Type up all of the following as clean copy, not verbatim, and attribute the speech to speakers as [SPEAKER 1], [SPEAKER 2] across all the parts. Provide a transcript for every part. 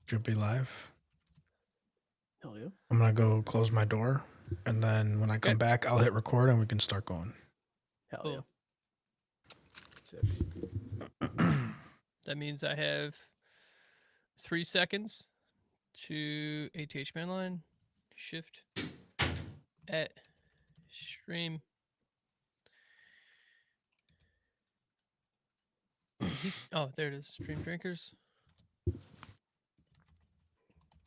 [SPEAKER 1] Should be live.
[SPEAKER 2] Hell yeah.
[SPEAKER 1] I'm gonna go close my door, and then when I come back, I'll hit record and we can start going.
[SPEAKER 2] Hell yeah.
[SPEAKER 3] That means I have 3 seconds to ATH Mainline, shift at stream. Oh, there it is. Stream drinkers.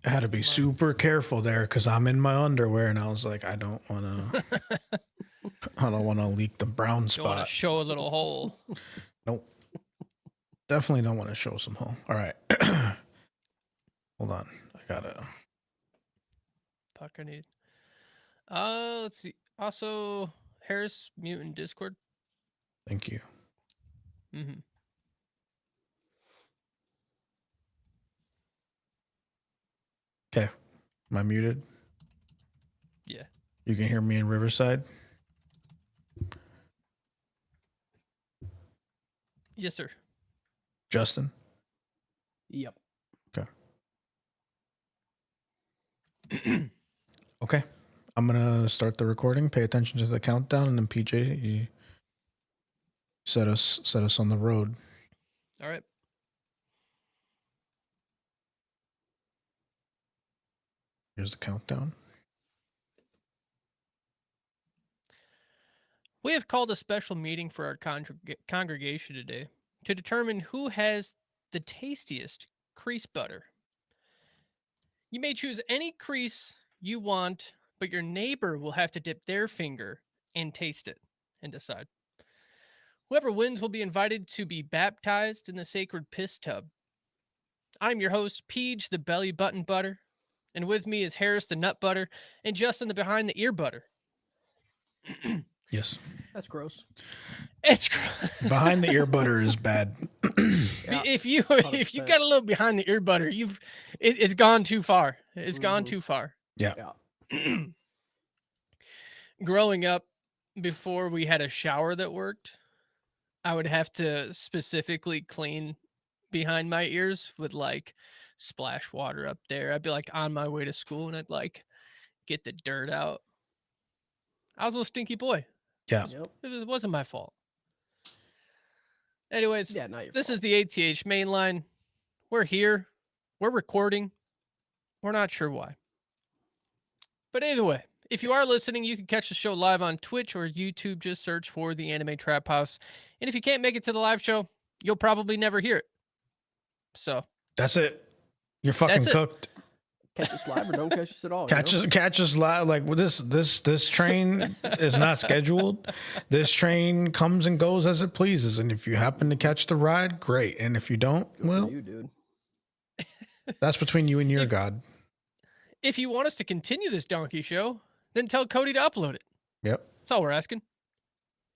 [SPEAKER 1] I had to be super careful there because I'm in my underwear, and I was like, I don't want to. I don't want to leak the brown
[SPEAKER 3] Don't want to
[SPEAKER 1] spot.
[SPEAKER 3] show a little hole.
[SPEAKER 1] Nope. Definitely don't want to show some hole. All right. Hold on. I gotta.
[SPEAKER 3] Fuck, I need. Let's see. Also, Harris mute in Discord.
[SPEAKER 1] Thank you.
[SPEAKER 3] Mm-hmm.
[SPEAKER 1] Okay. Am I muted?
[SPEAKER 3] Yeah.
[SPEAKER 1] You can hear me in Riverside?
[SPEAKER 3] Yes, sir.
[SPEAKER 1] Justin?
[SPEAKER 2] Yep.
[SPEAKER 1] Okay. Okay. I'm going to start the recording. Pay attention to the countdown, and then PJ, you set us on the road.
[SPEAKER 3] All right.
[SPEAKER 1] Here's the countdown.
[SPEAKER 3] We have called a special meeting for our congregation today to determine who has the tastiest crease butter. You may choose any crease you want, but your neighbor will have to dip their finger and taste it and decide. Whoever wins will be invited to be baptized in the sacred piss tub. I'm your host, Peach, the belly button butter, and with me is Harris, the nut butter, and Justin, the behind the ear butter.
[SPEAKER 1] Yes.
[SPEAKER 2] That's gross.
[SPEAKER 3] It's
[SPEAKER 1] Behind the ear butter is bad.
[SPEAKER 2] Yeah,
[SPEAKER 3] if you
[SPEAKER 2] 100%.
[SPEAKER 3] got a little behind the ear butter, it's gone too far. It's gone
[SPEAKER 2] Mhm.
[SPEAKER 3] too far.
[SPEAKER 1] Yeah.
[SPEAKER 3] Growing up, before we had a shower that worked, I would have to specifically clean behind my ears with like splash water up there. I'd be like on my way to school and I'd like get the dirt out. I was a little stinky boy.
[SPEAKER 1] Yeah.
[SPEAKER 2] Yep.
[SPEAKER 3] It wasn't my fault. Anyways,
[SPEAKER 2] Yeah, not your
[SPEAKER 3] this
[SPEAKER 2] fault.
[SPEAKER 3] is the ATH Mainline. We're here. We're recording. We're not sure why. But either way, if you are listening, you can catch the show live on Twitch or YouTube. Just search for the Anime Trap House. And if you can't make it to the live show, you'll probably never hear it. So
[SPEAKER 1] That's it. You're fucking
[SPEAKER 3] That's it.
[SPEAKER 1] cooked.
[SPEAKER 2] Catch us live or don't catch us at all.
[SPEAKER 1] Catch us live. Like this train is not scheduled. This train comes and goes as it pleases. And if you happen to catch the ride, great. And if you don't, well,
[SPEAKER 2] you, dude.
[SPEAKER 1] that's between you and your God.
[SPEAKER 3] if you want us to continue this donkey show, then tell Cody to upload it.
[SPEAKER 1] Yep.
[SPEAKER 3] That's all we're asking.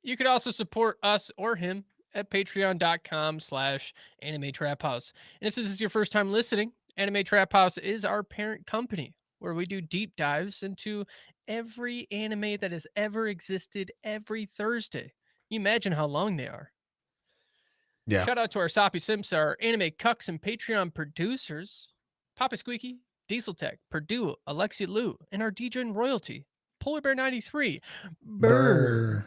[SPEAKER 3] You could also support us or him at patreon.com/Anime Trap House. And if this is your first time listening, Anime Trap House is our parent company where we do deep dives into every anime that has ever existed every Thursday. You imagine how long they are.
[SPEAKER 1] Yeah.
[SPEAKER 3] Shout out to our Soppy Simps, our anime cucks and Patreon producers, Papa Squeaky, Diesel Tech, Purdue, Alexi Lou, and our DJ and royalty, Polar Bear 93. Brr.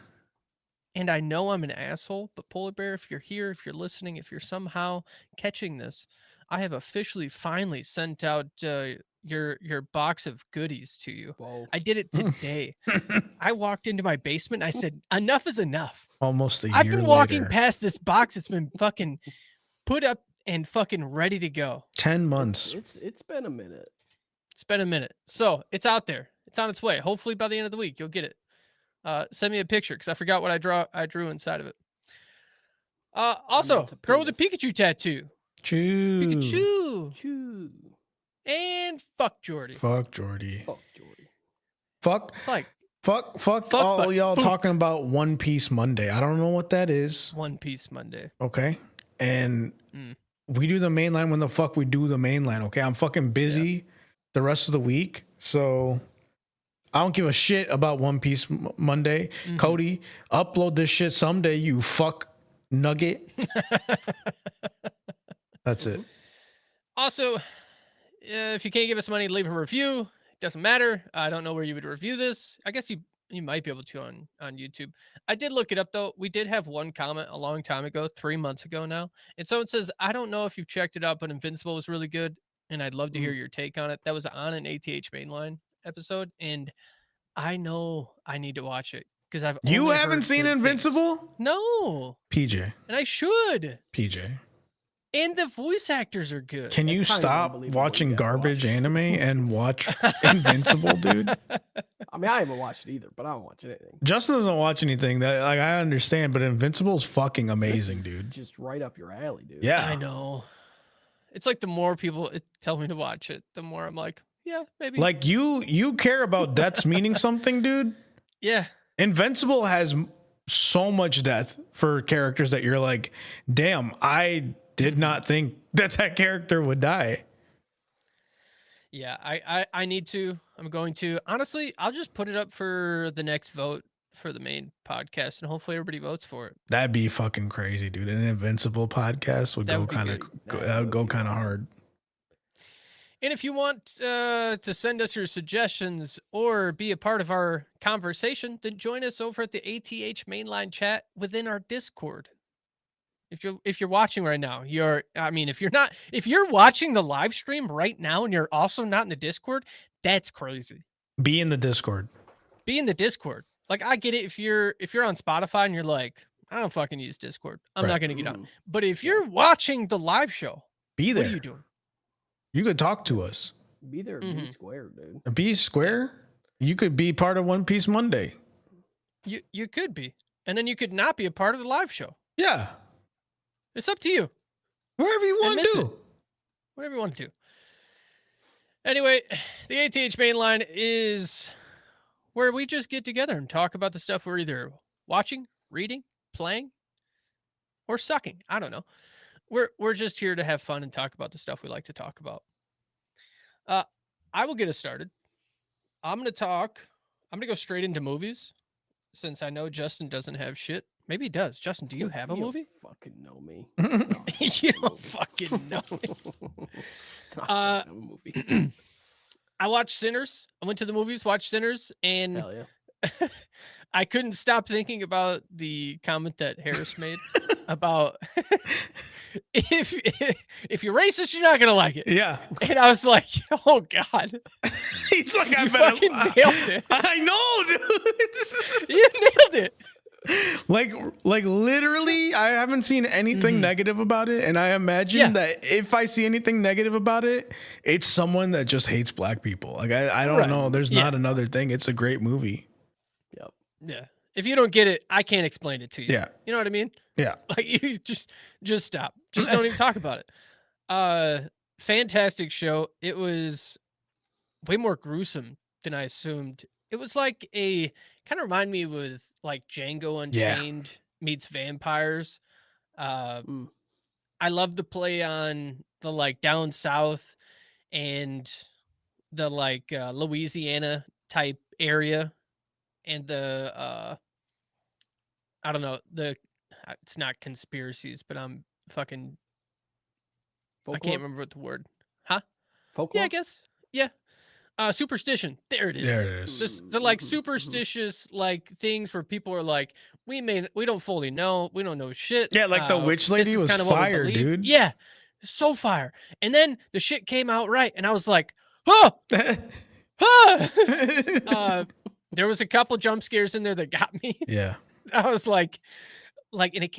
[SPEAKER 3] And I know I'm an asshole, but Polar Bear, if you're here, if you're listening, if you're somehow catching this, I have officially finally sent out your box of goodies to you.
[SPEAKER 2] Whoa.
[SPEAKER 3] I did it today. I walked into my basement and I said, enough is enough.
[SPEAKER 1] Almost a year
[SPEAKER 3] I've been walking
[SPEAKER 1] later.
[SPEAKER 3] past this box. It's been fucking put up and fucking ready to go.
[SPEAKER 1] 10 months.
[SPEAKER 2] It's been a minute.
[SPEAKER 3] It's been a minute. So it's out there. It's on its way. Hopefully by the end of the week, you'll get it. Send me a picture because I forgot what I drew inside of it. Also,
[SPEAKER 2] it's a
[SPEAKER 3] girl with a
[SPEAKER 2] penis.
[SPEAKER 3] Pikachu tattoo.
[SPEAKER 1] Choo.
[SPEAKER 3] Pikachu.
[SPEAKER 2] Choo.
[SPEAKER 3] And fuck Jordy.
[SPEAKER 1] Fuck Jordy.
[SPEAKER 2] Fuck Jordy.
[SPEAKER 1] Fuck.
[SPEAKER 3] It's like
[SPEAKER 1] Fuck all
[SPEAKER 3] but
[SPEAKER 1] y'all
[SPEAKER 3] fuck.
[SPEAKER 1] talking about One Piece Monday. I don't know what that is.
[SPEAKER 3] One Piece Monday.
[SPEAKER 1] Okay. And we do the main line when the fuck we do the main line. Okay. I'm fucking busy the rest of the week. So I don't give a shit about One Piece Monday. Cody, upload this shit someday, you fuck nugget. That's it.
[SPEAKER 3] Also, If you can't give us money, leave a review. It doesn't matter. I don't know where you would review this. I guess you might be able to on YouTube. I did look it up though. We did have one comment a long time ago, 3 months ago now. And someone says, I don't know if you've checked it out, but Invincible was really good. And I'd love to hear your take on it. That was on an ATH Mainline episode. And I know I need to watch it because I've
[SPEAKER 1] You
[SPEAKER 3] only
[SPEAKER 1] haven't
[SPEAKER 3] heard
[SPEAKER 1] seen
[SPEAKER 3] good
[SPEAKER 1] Invincible?
[SPEAKER 3] things. No.
[SPEAKER 1] PJ.
[SPEAKER 3] And I should.
[SPEAKER 1] PJ.
[SPEAKER 3] And the voice actors are good.
[SPEAKER 1] Can you stop watching garbage anime and watch Invincible, dude?
[SPEAKER 2] I mean, I haven't watched it either, but I don't watch anything.
[SPEAKER 1] Justin doesn't watch anything. That like I understand, but Invincible's fucking amazing, dude.
[SPEAKER 2] Just right up your alley, dude.
[SPEAKER 1] Yeah,
[SPEAKER 3] I know. It's like the more people tell me to watch it, the more I'm like, yeah, maybe.
[SPEAKER 1] Like you care about deaths meaning something, dude.
[SPEAKER 3] Yeah.
[SPEAKER 1] Invincible has so much death for characters that you're like, damn, I did not think that character would die.
[SPEAKER 3] Yeah, I need to. I'm going to. Honestly, I'll just put it up for the next vote for the main podcast, and hopefully everybody votes for it.
[SPEAKER 1] That'd be fucking crazy, dude. An Invincible podcast would go kind of that would go kind of hard.
[SPEAKER 3] And if you want to send us your suggestions or be a part of our conversation, then join us over at the ATH Mainline chat within our Discord. If you're watching right now, if you're watching the live stream right now and you're also not in the Discord, that's crazy.
[SPEAKER 1] Be in the Discord.
[SPEAKER 3] Be in the Discord. Like I get it if you're on Spotify and you're like, I don't fucking use Discord. I'm not gonna get on. But if you're watching the live show,
[SPEAKER 1] be there.
[SPEAKER 3] What are you doing?
[SPEAKER 1] You could talk to us.
[SPEAKER 2] Be there, be square, dude.
[SPEAKER 1] Be square? You could be part of One Piece Monday.
[SPEAKER 3] You could be. And then you could not be a part of the live show.
[SPEAKER 1] Yeah.
[SPEAKER 3] It's up to you.
[SPEAKER 1] Whatever you want to do.
[SPEAKER 3] Whatever you want to do. Anyway, the ATH Mainline is where we just get together and talk about the stuff we're either watching, reading, playing, or sucking. I don't know. We're just here to have fun and talk about the stuff we like to talk about. I will get us started. I'm going to go straight into movies since I know Justin doesn't have shit. Maybe he does. Justin, do you have a movie?
[SPEAKER 2] Fucking know me.
[SPEAKER 3] You don't fucking know me. I watched Sinners. I went to the movies, watched Sinners, and
[SPEAKER 2] hell yeah.
[SPEAKER 3] I couldn't stop thinking about the comment that Harris made about if you're racist, you're not gonna like it.
[SPEAKER 1] Yeah.
[SPEAKER 3] And I was like, oh God.
[SPEAKER 1] He's like,
[SPEAKER 3] you fucking nailed it.
[SPEAKER 1] I know, dude.
[SPEAKER 3] You nailed it.
[SPEAKER 1] Like literally, I haven't seen anything negative about it, and I imagine that if I see anything negative about it, it's someone that just hates black people. Like I don't know. There's not another thing. It's a great movie.
[SPEAKER 2] Yep.
[SPEAKER 3] Yeah. If you don't get it, I can't explain it to you.
[SPEAKER 1] Yeah.
[SPEAKER 3] You know what I mean?
[SPEAKER 1] Yeah.
[SPEAKER 3] Like you just stop. Just don't even talk about it. Fantastic show. It was way more gruesome than I assumed. It was like kind of remind me with like Django Unchained meets vampires. I love the play on the like down south and the like Louisiana type area and the I don't know, it's not conspiracies, but I'm fucking Folklore? I can't remember what the word. Huh?
[SPEAKER 2] Folklore?
[SPEAKER 3] Yeah, I guess. Yeah. Superstition. There it is.
[SPEAKER 1] There it is.
[SPEAKER 3] This, the like superstitious like things where people are like, we don't fully know. We don't know shit.
[SPEAKER 1] Yeah, like the witch lady was fire, dude.
[SPEAKER 3] Yeah. So fire. And then the shit came out right. And I was like, oh! There was a couple jump scares in there that got me.
[SPEAKER 1] Yeah.
[SPEAKER 3] I was like, and it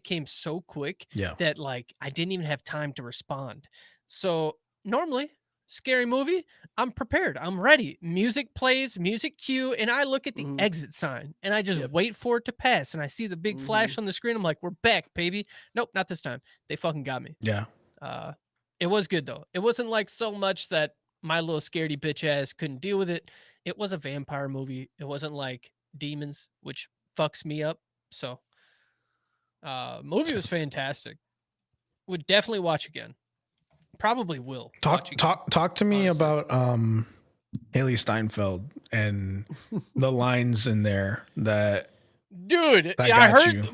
[SPEAKER 3] came so quick that like I didn't even have time to respond. So normally, scary movie, I'm prepared. I'm ready. Music plays, music cue, and I look at the exit sign and I just wait for it to pass. And I see the big flash on the screen. I'm like, we're back, baby. Nope, not this time. They fucking got me.
[SPEAKER 1] Yeah.
[SPEAKER 3] It was good though. It wasn't like so much that my little scaredy bitch ass couldn't deal with it. It was a vampire movie. It wasn't like demons, which fucks me up. So movie was fantastic. Would definitely watch again. Probably will.
[SPEAKER 1] Talk to me about Haley Steinfeld and the lines in there that
[SPEAKER 3] dude
[SPEAKER 1] that
[SPEAKER 3] I heard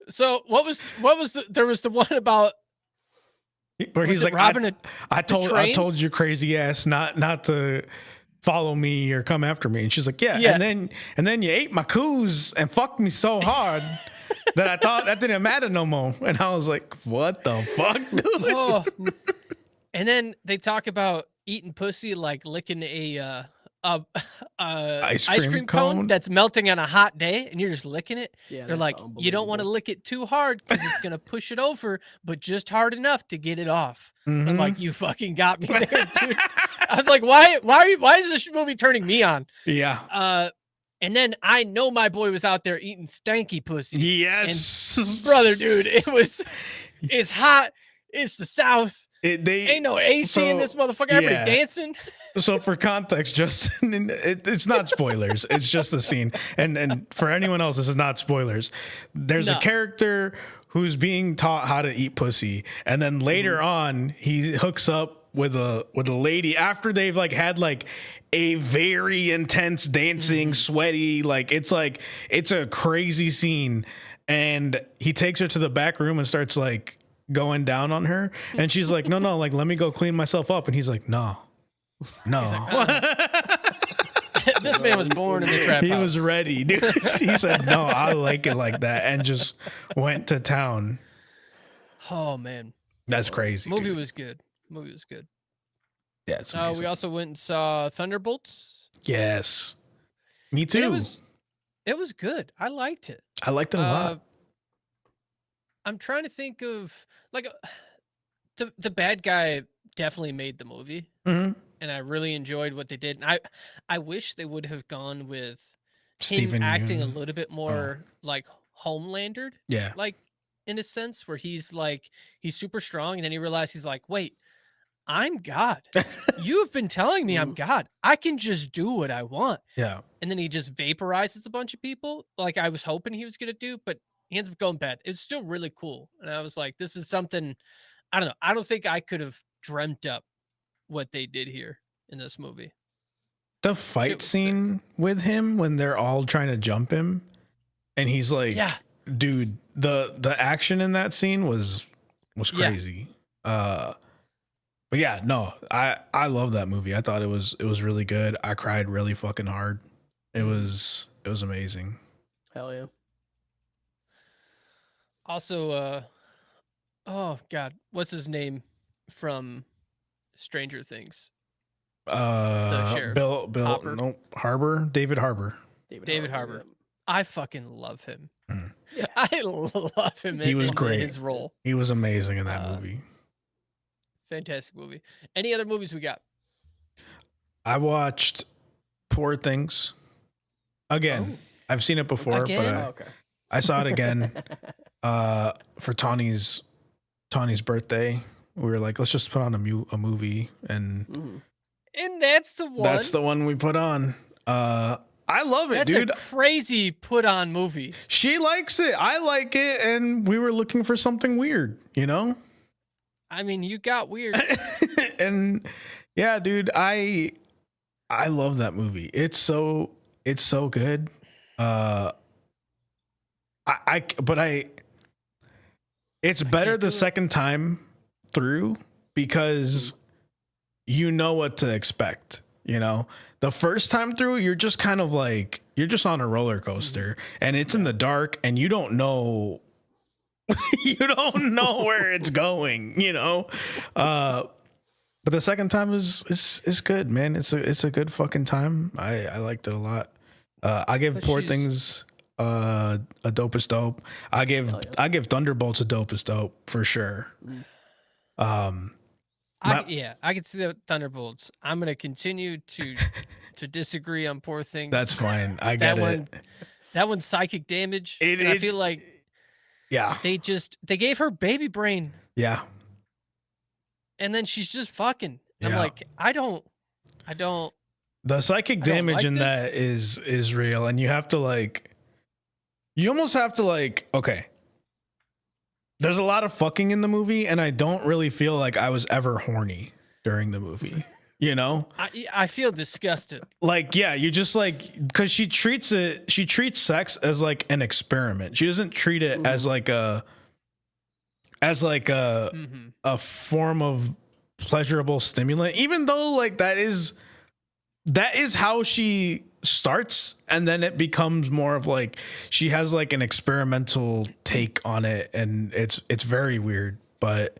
[SPEAKER 3] so what was there was the one about
[SPEAKER 1] Where
[SPEAKER 3] Was
[SPEAKER 1] he's
[SPEAKER 3] it
[SPEAKER 1] like,
[SPEAKER 3] robbing
[SPEAKER 1] I
[SPEAKER 3] train?
[SPEAKER 1] told your crazy ass not to follow me or come after me. And she's like, yeah.
[SPEAKER 3] Yeah.
[SPEAKER 1] And then you ate my coos and fucked me so hard that I thought that didn't matter no more. And I was like, what the fuck, dude?
[SPEAKER 3] Oh. And then they talk about eating pussy like licking a
[SPEAKER 1] Ice
[SPEAKER 3] ice
[SPEAKER 1] cream
[SPEAKER 3] cream cone
[SPEAKER 1] cone?
[SPEAKER 3] that's melting on a hot day, and you're just licking it.
[SPEAKER 2] Yeah,
[SPEAKER 3] They're
[SPEAKER 2] that's
[SPEAKER 3] like, you don't want to
[SPEAKER 2] unbelievable.
[SPEAKER 3] lick it too hard because it's gonna push it over, but just hard enough to get it off. I'm
[SPEAKER 1] Mhm.
[SPEAKER 3] like, you fucking got me there, dude. I was like, why is this movie turning me on?
[SPEAKER 1] Yeah.
[SPEAKER 3] And then I know my boy was out there eating stanky pussy.
[SPEAKER 1] Yes.
[SPEAKER 3] Brother, dude, it's hot. It's the South. Ain't no AC in this motherfucker. Everybody dancing.
[SPEAKER 1] So for context, Justin, it's not spoilers. It's just a scene. And for anyone else, this is not spoilers. There's a character who's being taught how to eat pussy, and then later on, he hooks up with a lady after they've had a very intense dancing, sweaty, it's a crazy scene, and he takes her to the back room and starts going down on her, and she's like, no, let me go clean myself up, and he's like, no.
[SPEAKER 3] This man was born in the trap house.
[SPEAKER 1] He was ready, dude. He said, no, I like it like that, and just went to town.
[SPEAKER 3] Oh man,
[SPEAKER 1] that's crazy.
[SPEAKER 3] Movie was good.
[SPEAKER 1] Yeah, it's amazing.
[SPEAKER 3] We also went and saw Thunderbolts.
[SPEAKER 1] Yes, me too.
[SPEAKER 3] And it was good. I liked it.
[SPEAKER 1] I liked it a lot.
[SPEAKER 3] I'm trying to think of the bad guy definitely made the movie, and I really enjoyed what they did. And I wish they would have gone with
[SPEAKER 1] Stephen
[SPEAKER 3] him acting a
[SPEAKER 1] Yeun.
[SPEAKER 3] little bit more like Homelandered.
[SPEAKER 1] Yeah,
[SPEAKER 3] in a sense where he's super strong, and then he realized he's like, wait, I'm God. You have been telling me I'm God. I can just do what I want.
[SPEAKER 1] Yeah.
[SPEAKER 3] And then he just vaporizes a bunch of people like I was hoping he was going to do, but he ends up going bad. It's still really cool. And I was like, this is something, I don't know. I don't think I could have dreamt up what they did here in this movie.
[SPEAKER 1] The fight scene with him when they're all trying to jump him and he's like, dude, the action in that scene was crazy. But yeah, no, I love that movie. I thought it was really good. I cried really fucking hard. It was amazing.
[SPEAKER 2] Hell yeah.
[SPEAKER 3] Also, oh God, what's his name from Stranger Things? The sheriff.
[SPEAKER 1] Bill
[SPEAKER 3] Hopper.
[SPEAKER 1] No, Harbor, David Harbor.
[SPEAKER 3] David Harbor. I fucking love him.
[SPEAKER 2] Yeah.
[SPEAKER 3] I love him.
[SPEAKER 1] He was great.
[SPEAKER 3] His role.
[SPEAKER 1] He was amazing in that movie.
[SPEAKER 3] Fantastic movie. Any other movies we got?
[SPEAKER 1] I watched Poor Things again. I've seen it before, but I saw it again for Tawny's birthday. We were like, let's just put on a movie, and
[SPEAKER 3] that's the one.
[SPEAKER 1] That's the one we put on. I love it, dude.
[SPEAKER 3] That's a crazy put on movie.
[SPEAKER 1] She likes it. I like it, and we were looking for something weird, you know?
[SPEAKER 3] I mean, you got weird.
[SPEAKER 1] And yeah, dude, I love that movie. It's so good. It's better the second time through because you know what to expect, you know? The first time through, you're just kind of like, you're just on a roller coaster and it's in the dark and you don't know where it's going, you know? But the second time is good, man. It's a good fucking time. I liked it a lot. I give Poor Things a dopest dope. I give Thunderbolts a dopest dope for sure.
[SPEAKER 3] I can see the Thunderbolts. I'm gonna continue to disagree on Poor Things.
[SPEAKER 1] That's fine. I get it.
[SPEAKER 3] That one's psychic damage. I feel like they gave her baby brain.
[SPEAKER 1] Yeah.
[SPEAKER 3] And then she's just fucking. Yeah. I'm like, I don't.
[SPEAKER 1] The psychic damage in that is real, and you have to you almost have to okay. There's a lot of fucking in the movie, and I don't really feel like I was ever horny during the movie. You know,
[SPEAKER 3] I feel disgusted.
[SPEAKER 1] You just because she treats sex as an experiment. She doesn't treat it as as like a form of pleasurable stimulant, even though like that is how she starts, and then it becomes more of like she has like an experimental take on it, and it's very weird, but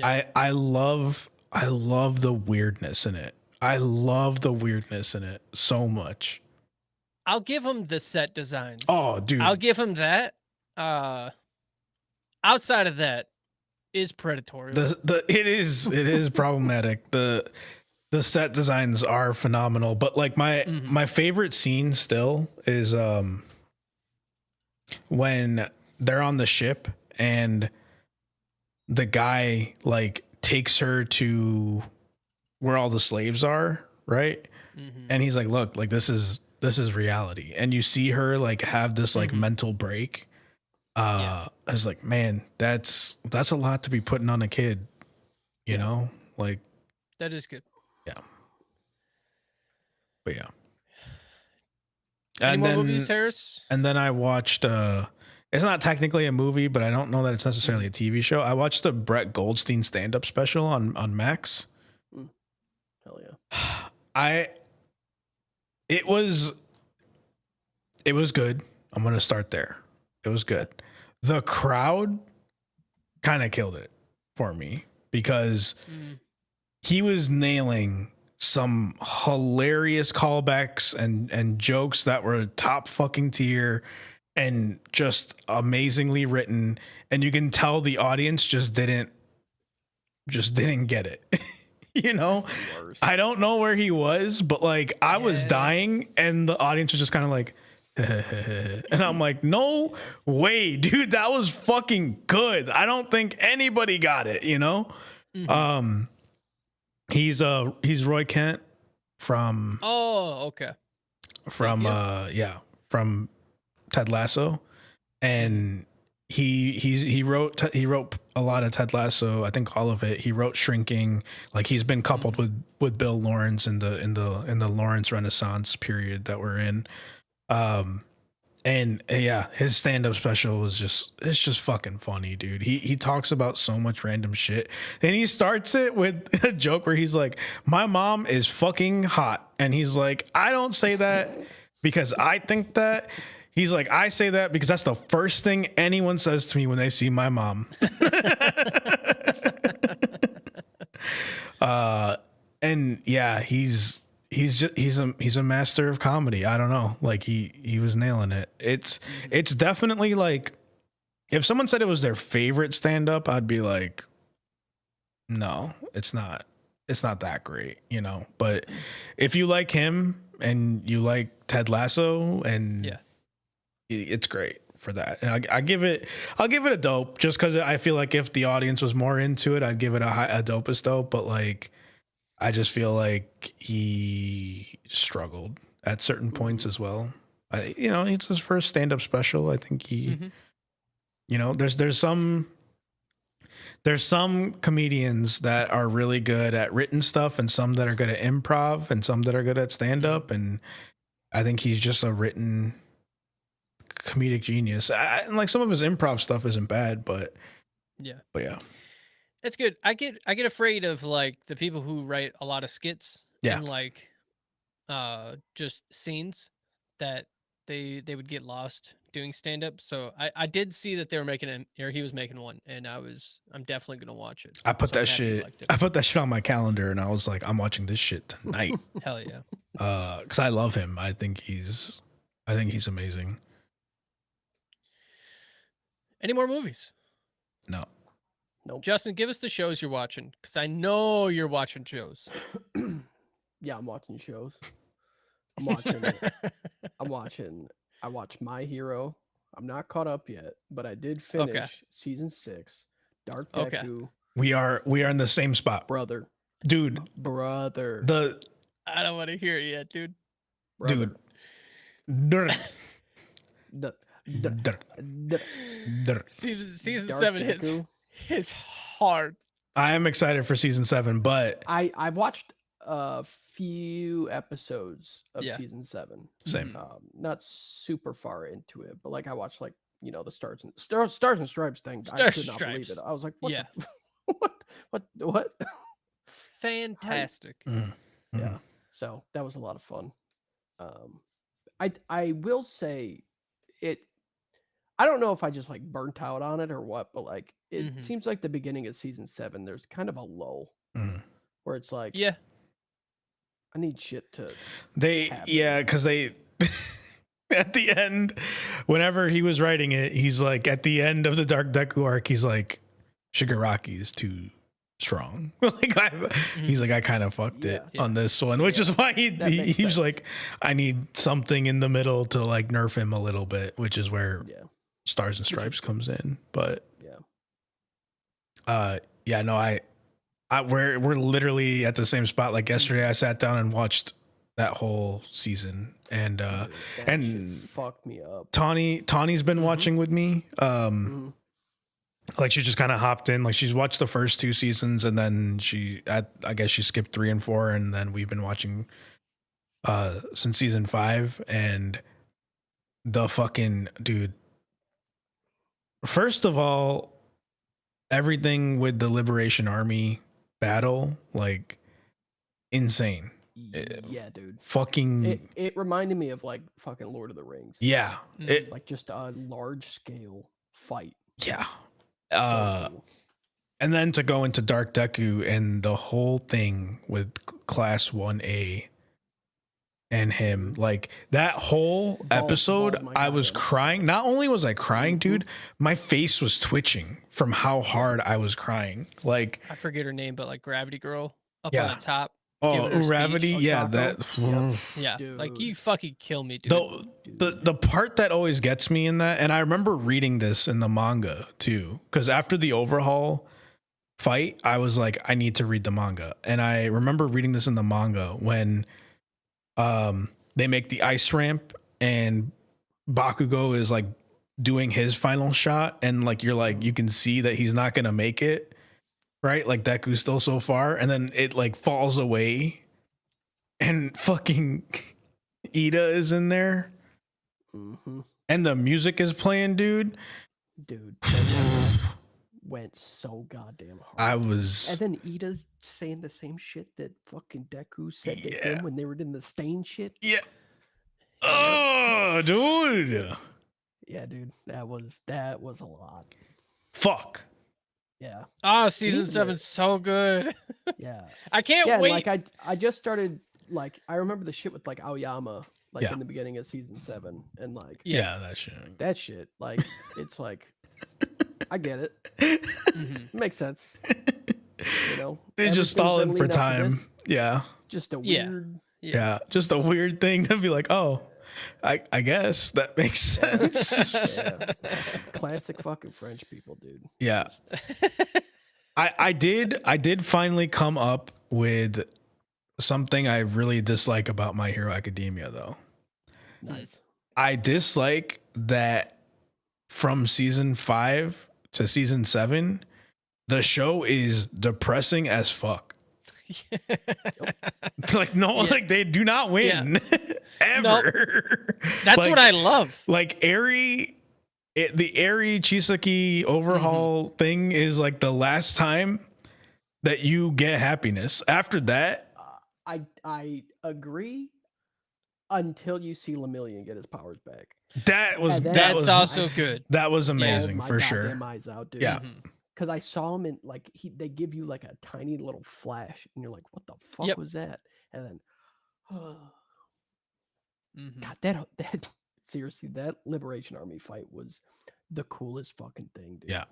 [SPEAKER 1] I love the weirdness in it. I love the weirdness in it so much.
[SPEAKER 3] I'll give him the set designs.
[SPEAKER 1] Oh, dude.
[SPEAKER 3] I'll give him that. Outside of that is predatory.
[SPEAKER 1] It is problematic. The set designs are phenomenal, but like my favorite scene still is when they're on the ship and the guy like takes her to where all the slaves are, right? And he's like, look, like this is reality, and you see her like have this like mental break. I was like, man, that's a lot to be putting on a kid, you know, like
[SPEAKER 3] that is good.
[SPEAKER 1] Yeah. But yeah.
[SPEAKER 3] Any more movies, Harris?
[SPEAKER 1] And then I watched it's not technically a movie, but I don't know that it's necessarily a TV show. I watched the Brett Goldstein stand-up special on Max.
[SPEAKER 2] Hell yeah.
[SPEAKER 1] It was good. I'm gonna start there. It was good. The crowd kind of killed it for me because he was nailing some hilarious callbacks and jokes that were top fucking tier and just amazingly written, and you can tell the audience just didn't get it. You know, I don't know where he was, but like I was dying and the audience was just kind of like and I'm like, no way, dude, that was fucking good. I don't think anybody got it, you know? He's Roy Kent from from Ted Lasso, and he wrote a lot of Ted Lasso, I think all of it. He wrote Shrinking. Like he's been coupled with Bill Lawrence in the Lawrence Renaissance period that we're in. And yeah, his stand-up special was just fucking funny, dude. He talks about so much random shit, and he starts it with a joke where he's like, my mom is fucking hot, and he's like, I don't say that because I think that. He's like, I say that because that's the first thing anyone says to me when they see my mom. And yeah, he's a master of comedy. I don't know, like he was nailing it. It's definitely like, if someone said it was their favorite stand-up, I'd be like, no, it's not that great, you know. But if you like him and you like Ted Lasso, and it's great for that. And I give it a dope, just because I feel like if the audience was more into it, I'd give it a dopest dope. But like, I just feel like he struggled at certain points as well. It's his first stand-up special. I think he, there's some comedians that are really good at written stuff, and some that are good at improv, and some that are good at stand-up. And I think he's just a written comedic genius. And like, some of his improv stuff isn't bad, but yeah.
[SPEAKER 3] It's good. I get afraid of like the people who write a lot of skits and like just scenes that they would get lost doing stand up. So I did see that they were making he was making one, and I'm definitely gonna watch it.
[SPEAKER 1] I put that shit on my calendar, and I was like, I'm watching this shit tonight.
[SPEAKER 3] Hell yeah.
[SPEAKER 1] Cuz I love him. I think he's amazing. Any
[SPEAKER 3] more movies?
[SPEAKER 1] No.
[SPEAKER 2] Nope.
[SPEAKER 3] Justin, give us the shows you're watching, because I know you're watching shows.
[SPEAKER 2] Yeah, I'm watching shows. I watched My Hero. I'm not caught up yet, but I did finish season 6. Dark Deku.
[SPEAKER 1] We are in the same spot,
[SPEAKER 2] brother.
[SPEAKER 1] Dude,
[SPEAKER 2] brother.
[SPEAKER 3] I don't want to hear it yet, dude.
[SPEAKER 2] Brother.
[SPEAKER 1] Dude.
[SPEAKER 3] Season 7 is hard.
[SPEAKER 1] I am excited for season 7, but
[SPEAKER 2] I've watched a few episodes of season 7.
[SPEAKER 1] Same.
[SPEAKER 2] Not super far into it, but like I watched like you know, the stars and stripes thing. I could not believe it. I was like, what?
[SPEAKER 3] Yeah.
[SPEAKER 2] What?
[SPEAKER 3] Fantastic.
[SPEAKER 2] Yeah. So that was a lot of fun. I will say it. I don't know if I just like burnt out on it or what, but like it seems like the beginning of season 7, there's kind of a lull where it's like,
[SPEAKER 3] yeah,
[SPEAKER 2] I need shit to.
[SPEAKER 1] Because they at the end, whenever he was writing it, he's like, at the end of the Dark Deku arc, he's like, Shigaraki is too strong. He's like, I kind of fucked it on this one, which is why he was like, I need something in the middle to like nerf him a little bit, which is where Stars and Stripes comes in. But we're literally at the same spot. Like yesterday, I sat down and watched that whole season, and
[SPEAKER 2] shit fucked me up.
[SPEAKER 1] Tawny's been watching with me. Like she just kind of hopped in. Like she's watched the first 2 seasons, and then I guess she skipped 3 and 4, and then we've been watching since season 5. And the fucking dude. First of all, everything with the Liberation Army battle, like insane.
[SPEAKER 2] Yeah, dude.
[SPEAKER 1] Fucking.
[SPEAKER 2] It reminded me of like fucking Lord of the Rings.
[SPEAKER 1] Yeah.
[SPEAKER 2] Like just a large scale fight.
[SPEAKER 1] Yeah. And then to go into Dark Deku and the whole thing with Class 1A and him, like that whole episode, I was crying. Not only was I crying, dude, my face was twitching from how hard I was crying. Like
[SPEAKER 3] I forget her name, but like Gravity Girl up
[SPEAKER 1] Yeah.
[SPEAKER 3] on the top.
[SPEAKER 1] Oh, Gravity, yeah, that.
[SPEAKER 3] Yeah,
[SPEAKER 2] Dude.
[SPEAKER 3] like you fucking kill me, dude.
[SPEAKER 1] The part that always gets me in that, and I remember reading this in the manga too, because after the overhaul fight, I was like, I need to read the manga, and I remember reading this in the manga when they make the ice ramp and Bakugo is like doing his final shot, and like you're like, you can see that he's not gonna make it. Right, like Deku's still so far, and then it like falls away, and fucking Ida is in there, and the music is playing, dude.
[SPEAKER 2] Went so goddamn hard.
[SPEAKER 1] I was,
[SPEAKER 2] and then Ida's saying the same shit that fucking Deku said to him when they were in the stain shit.
[SPEAKER 1] Yeah. Oh, dude.
[SPEAKER 2] Yeah, dude, that was a lot.
[SPEAKER 1] Fuck.
[SPEAKER 2] Yeah.
[SPEAKER 3] Oh, season 7's so good.
[SPEAKER 2] Yeah.
[SPEAKER 3] I can't wait.
[SPEAKER 2] Like I just started, like, I remember the shit with like Aoyama, like in the beginning of season 7, and like that shit. Like it's like I get it. Makes sense. You know,
[SPEAKER 1] they're just stalling for time. Yeah.
[SPEAKER 2] Just a weird.
[SPEAKER 1] Yeah. Just a weird thing to be like, oh, I guess that makes sense.
[SPEAKER 2] Classic fucking French people, dude.
[SPEAKER 1] Yeah. I did finally come up with something I really dislike about My Hero Academia, though.
[SPEAKER 2] Nice.
[SPEAKER 1] I dislike that from season 5 to season 7, the show is depressing as fuck. Like like they do not win ever.
[SPEAKER 3] That's
[SPEAKER 1] like,
[SPEAKER 3] what I love.
[SPEAKER 1] Like the Eri Chisaki overhaul thing is like the last time that you get happiness. After that,
[SPEAKER 2] I agree until you see Lemillion get his powers back.
[SPEAKER 3] That's also good.
[SPEAKER 1] That was amazing for sure.
[SPEAKER 2] Eyes out, dude.
[SPEAKER 1] Yeah.
[SPEAKER 2] Because I saw him in like they give you like a tiny little flash, and you're like, "What the fuck was that?" And then, God, that seriously, that Liberation Army fight was the coolest fucking thing, dude.
[SPEAKER 1] Yeah.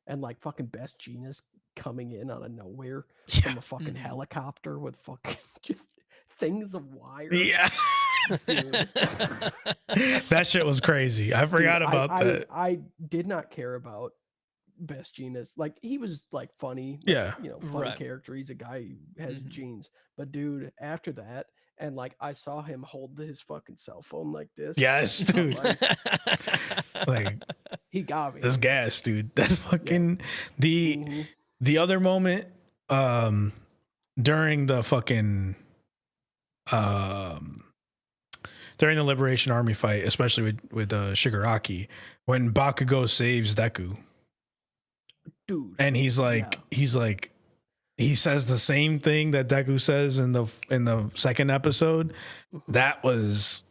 [SPEAKER 2] And like fucking Best Genius coming in out of nowhere from a fucking helicopter with fucking just things of wire.
[SPEAKER 1] Yeah. That shit was crazy. I forgot about that.
[SPEAKER 2] I did not care about Best Genius. Like he was like funny, funny character. He's a guy who has genes. But dude, after that, and like I saw him hold his fucking cell phone like this.
[SPEAKER 1] Yes, dude. Like
[SPEAKER 2] he got me.
[SPEAKER 1] That's gas, dude. That's fucking the other moment during the fucking during the Liberation Army fight, especially with Shigaraki, when Bakugo saves Deku,
[SPEAKER 2] dude,
[SPEAKER 1] and he says the same thing that Deku says in the second episode. That was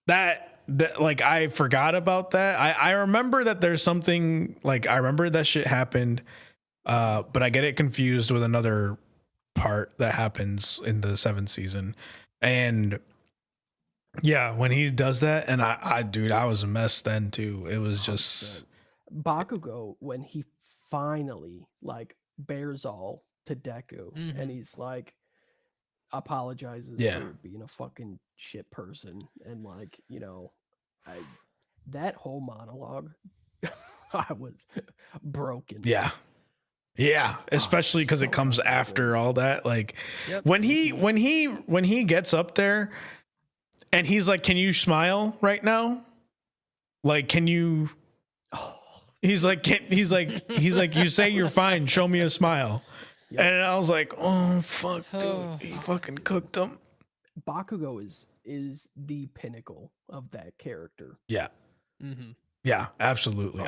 [SPEAKER 1] that like I forgot about that. I remember that there's something like I remember that shit happened, but I get it confused with another part that happens in the 7th season. And yeah, when he does that, and I was a mess then too. It was just
[SPEAKER 2] 100%. Bakugo, when he finally like bears all to Deku, and he's like apologizes for being a fucking shit person, and like, you know, that whole monologue, I was broken.
[SPEAKER 1] Yeah, especially because it comes after all that. Like when he gets up there and he's like, "Can you smile right now? Like, can you?" He's like, "You say you're fine. Show me a smile." Yep. And I was like, "Oh fuck, dude, he fucking cooked him."
[SPEAKER 2] Bakugo is the pinnacle of that character.
[SPEAKER 1] Yeah, yeah, absolutely.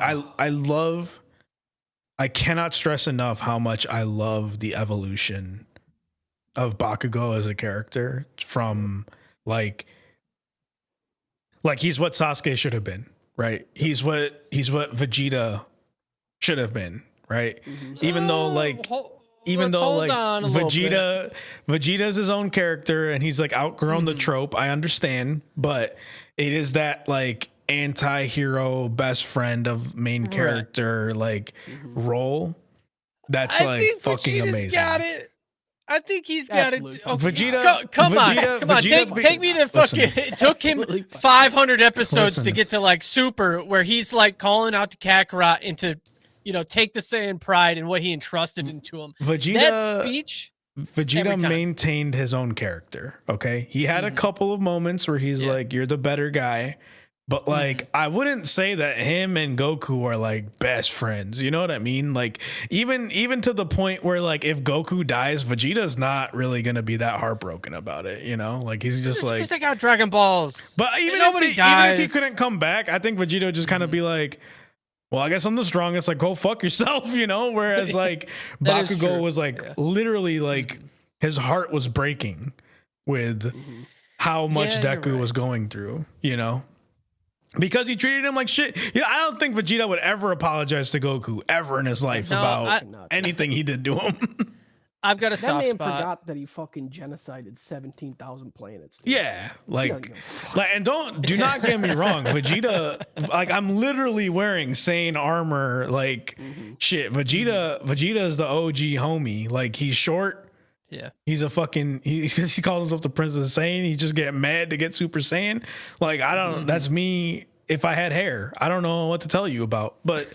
[SPEAKER 1] I cannot stress enough how much I love the evolution of Bakugo as a character from like he's what Sasuke should have been, right? He's what Vegeta should have been, right? Even though Vegeta's his own character and he's like outgrown the trope, I understand, but it is that like anti-hero best friend of main character role that's fucking amazing.
[SPEAKER 3] Got it. I think he's got it. Okay.
[SPEAKER 1] Vegeta,
[SPEAKER 3] come on. Take me to fucking. It took him 500 episodes to get to like Super, where he's like calling out to Kakarot and to, you know, take the Saiyan pride and what he entrusted into him. That speech.
[SPEAKER 1] Vegeta maintained his own character. Okay, he had a couple of moments where he's like, "You're the better guy." But like, I wouldn't say that him and Goku are like best friends. You know what I mean? Like, even to the point where like, if Goku dies, Vegeta's not really gonna be that heartbroken about it. You know, like he's just like,
[SPEAKER 3] because they got Dragon Balls.
[SPEAKER 1] But even if he couldn't come back, I think Vegeta would just kind of be like, well, I guess I'm the strongest. Like, go fuck yourself. You know. Whereas like Bakugo was like literally like his heart was breaking with how much Deku was going through. You know. Because he treated him like shit. Yeah, I don't think Vegeta would ever apologize to Goku ever in his life about anything he did to him.
[SPEAKER 3] I've got a soft spot.
[SPEAKER 2] That man forgot that he fucking genocided 17,000 planets. Dude.
[SPEAKER 1] Yeah, and do not get me wrong, Vegeta. Like, I'm literally wearing Saiyan armor. Like, shit. Vegeta is the OG homie. Like, he's short.
[SPEAKER 3] Yeah,
[SPEAKER 1] he's a fucking. He calls himself the Prince of Saiyan. He just get mad to get Super Saiyan. Like, I don't. That's me. If I had hair, I don't know what to tell you about. But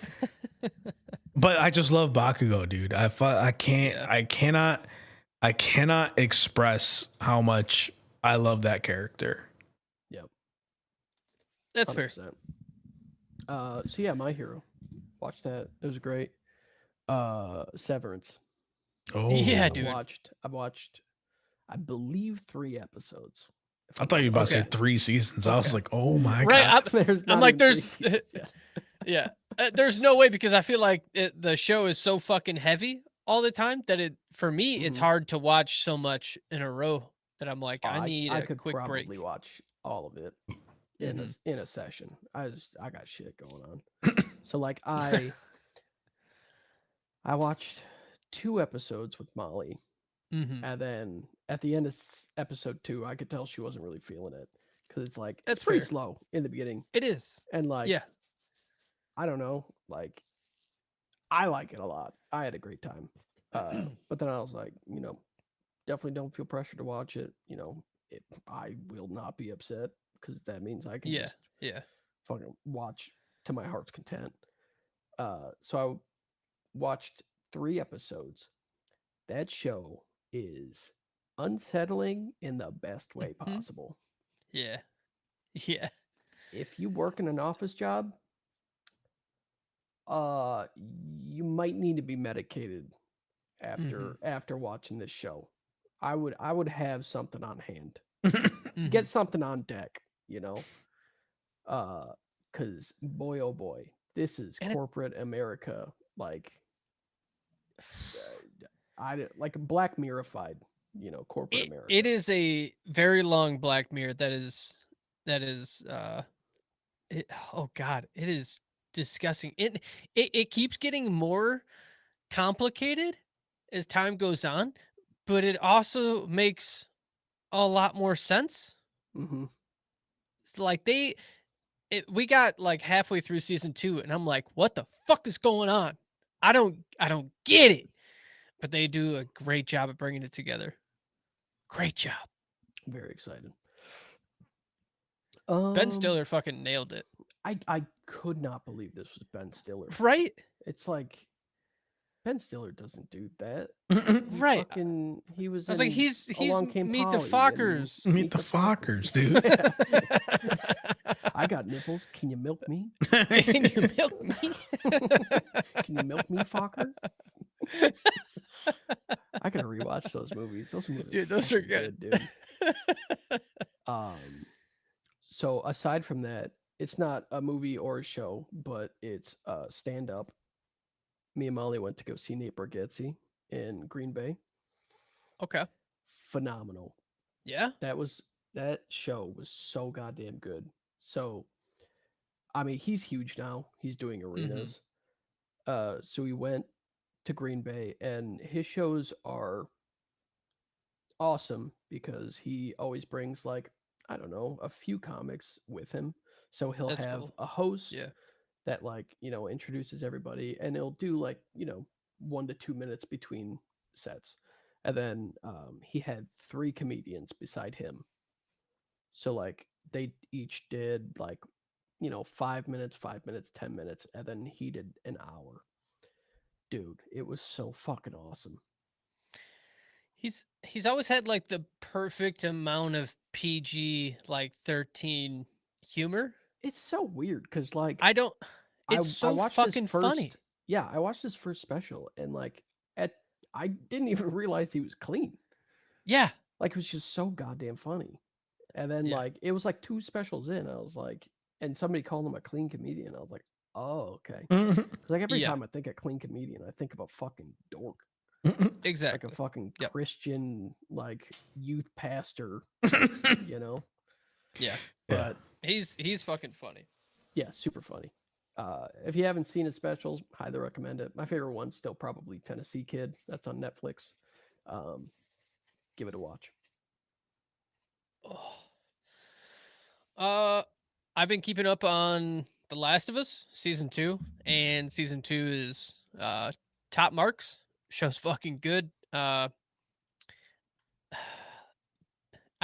[SPEAKER 1] I just love Bakugo, dude. I cannot express how much I love that character.
[SPEAKER 2] Yep,
[SPEAKER 3] that's 100%.
[SPEAKER 2] Fair. So yeah, My Hero. Watch that. It was great. Severance.
[SPEAKER 1] Oh
[SPEAKER 3] yeah, dude.
[SPEAKER 2] I watched, I believe 3 episodes.
[SPEAKER 1] I thought you were about to say 3 seasons. I was like, oh my god.
[SPEAKER 3] I'm like, there's no way, because I feel like the show is so fucking heavy all the time that for me it's hard to watch so much in a row that I'm like, I need a quick break.
[SPEAKER 2] I could probably watch all of it in a session. I got shit going on. So like I watched 2 episodes with Molly, and then at the end of episode 2, I could tell she wasn't really feeling it, because it's like it's pretty slow in the beginning.
[SPEAKER 3] It is,
[SPEAKER 2] and like I don't know, like I like it a lot. I had a great time, but then I was like, you know, definitely don't feel pressure to watch it. You know, I will not be upset, because that means I can just fucking watch to my heart's content. So I watched 3 episodes. That show is unsettling in the best way possible.
[SPEAKER 3] Yeah.
[SPEAKER 2] If you work in an office job, you might need to be medicated after watching this show. I would have something on hand. Get something on deck, you know, because boy, oh boy, this is corporate America, like, like Black Mirror-ified, you know, corporate America.
[SPEAKER 3] It is a very long Black Mirror that is, oh God, it is disgusting. It keeps getting more complicated as time goes on, but it also makes a lot more sense.
[SPEAKER 2] Mm-hmm.
[SPEAKER 3] It's like we got like halfway through season 2, and I'm like, what the fuck is going on? I don't get it. But they do a great job of bringing it together. Great job.
[SPEAKER 2] Very excited.
[SPEAKER 3] Ben Stiller fucking nailed it.
[SPEAKER 2] I could not believe this was Ben Stiller.
[SPEAKER 3] Right?
[SPEAKER 2] It's like Ben Stiller doesn't do that.
[SPEAKER 3] Right.
[SPEAKER 2] He was.
[SPEAKER 3] I was like, he's Meet the Fockers.
[SPEAKER 1] Meet the Fockers, dude.
[SPEAKER 2] I got nipples. Can you milk me?
[SPEAKER 3] Can you milk me?
[SPEAKER 2] Can you milk me, Focker? I gotta rewatch those movies. Those movies,
[SPEAKER 3] dude, those are good,
[SPEAKER 2] dude. So aside from that, it's not a movie or a show, but it's stand-up. Me and Molly went to go see Nate Bargatze in Green Bay.
[SPEAKER 3] Okay.
[SPEAKER 2] Phenomenal.
[SPEAKER 3] Yeah.
[SPEAKER 2] That show was so goddamn good. So, I mean, he's huge now. He's doing arenas. Mm-hmm. So we went to Green Bay, and his shows are awesome because he always brings, like, I don't know, a few comics with him. So he'll have a host that, like, you know, introduces everybody, and he'll do, like, you know, 1 to 2 minutes between sets. And then he had 3 comedians beside him. So, like, they each did, like, you know, 5 minutes, 10 minutes, and then he did an hour. Dude, it was so fucking awesome.
[SPEAKER 3] He's always had, like, the perfect amount of PG, like, 13 humor.
[SPEAKER 2] It's so weird because, like,
[SPEAKER 3] it's so fucking funny.
[SPEAKER 2] Yeah, I watched his first special, and, like, I didn't even realize he was clean.
[SPEAKER 3] Yeah.
[SPEAKER 2] Like, it was just so goddamn funny. And then, like, it was like 2 specials in, I was like, and somebody called him a clean comedian. I was like, oh, okay. Because, like, every time I think of clean comedian, I think of a fucking dork.
[SPEAKER 3] Exactly.
[SPEAKER 2] Like a fucking Christian, like, youth pastor, you know?
[SPEAKER 3] Yeah. But he's fucking funny.
[SPEAKER 2] Yeah, super funny. If you haven't seen his specials, highly recommend it. My favorite one's still probably Tennessee Kid. That's on Netflix. Give it a watch.
[SPEAKER 3] I've been keeping up on The Last of Us season 2, and season 2 is top marks. Show's fucking good. I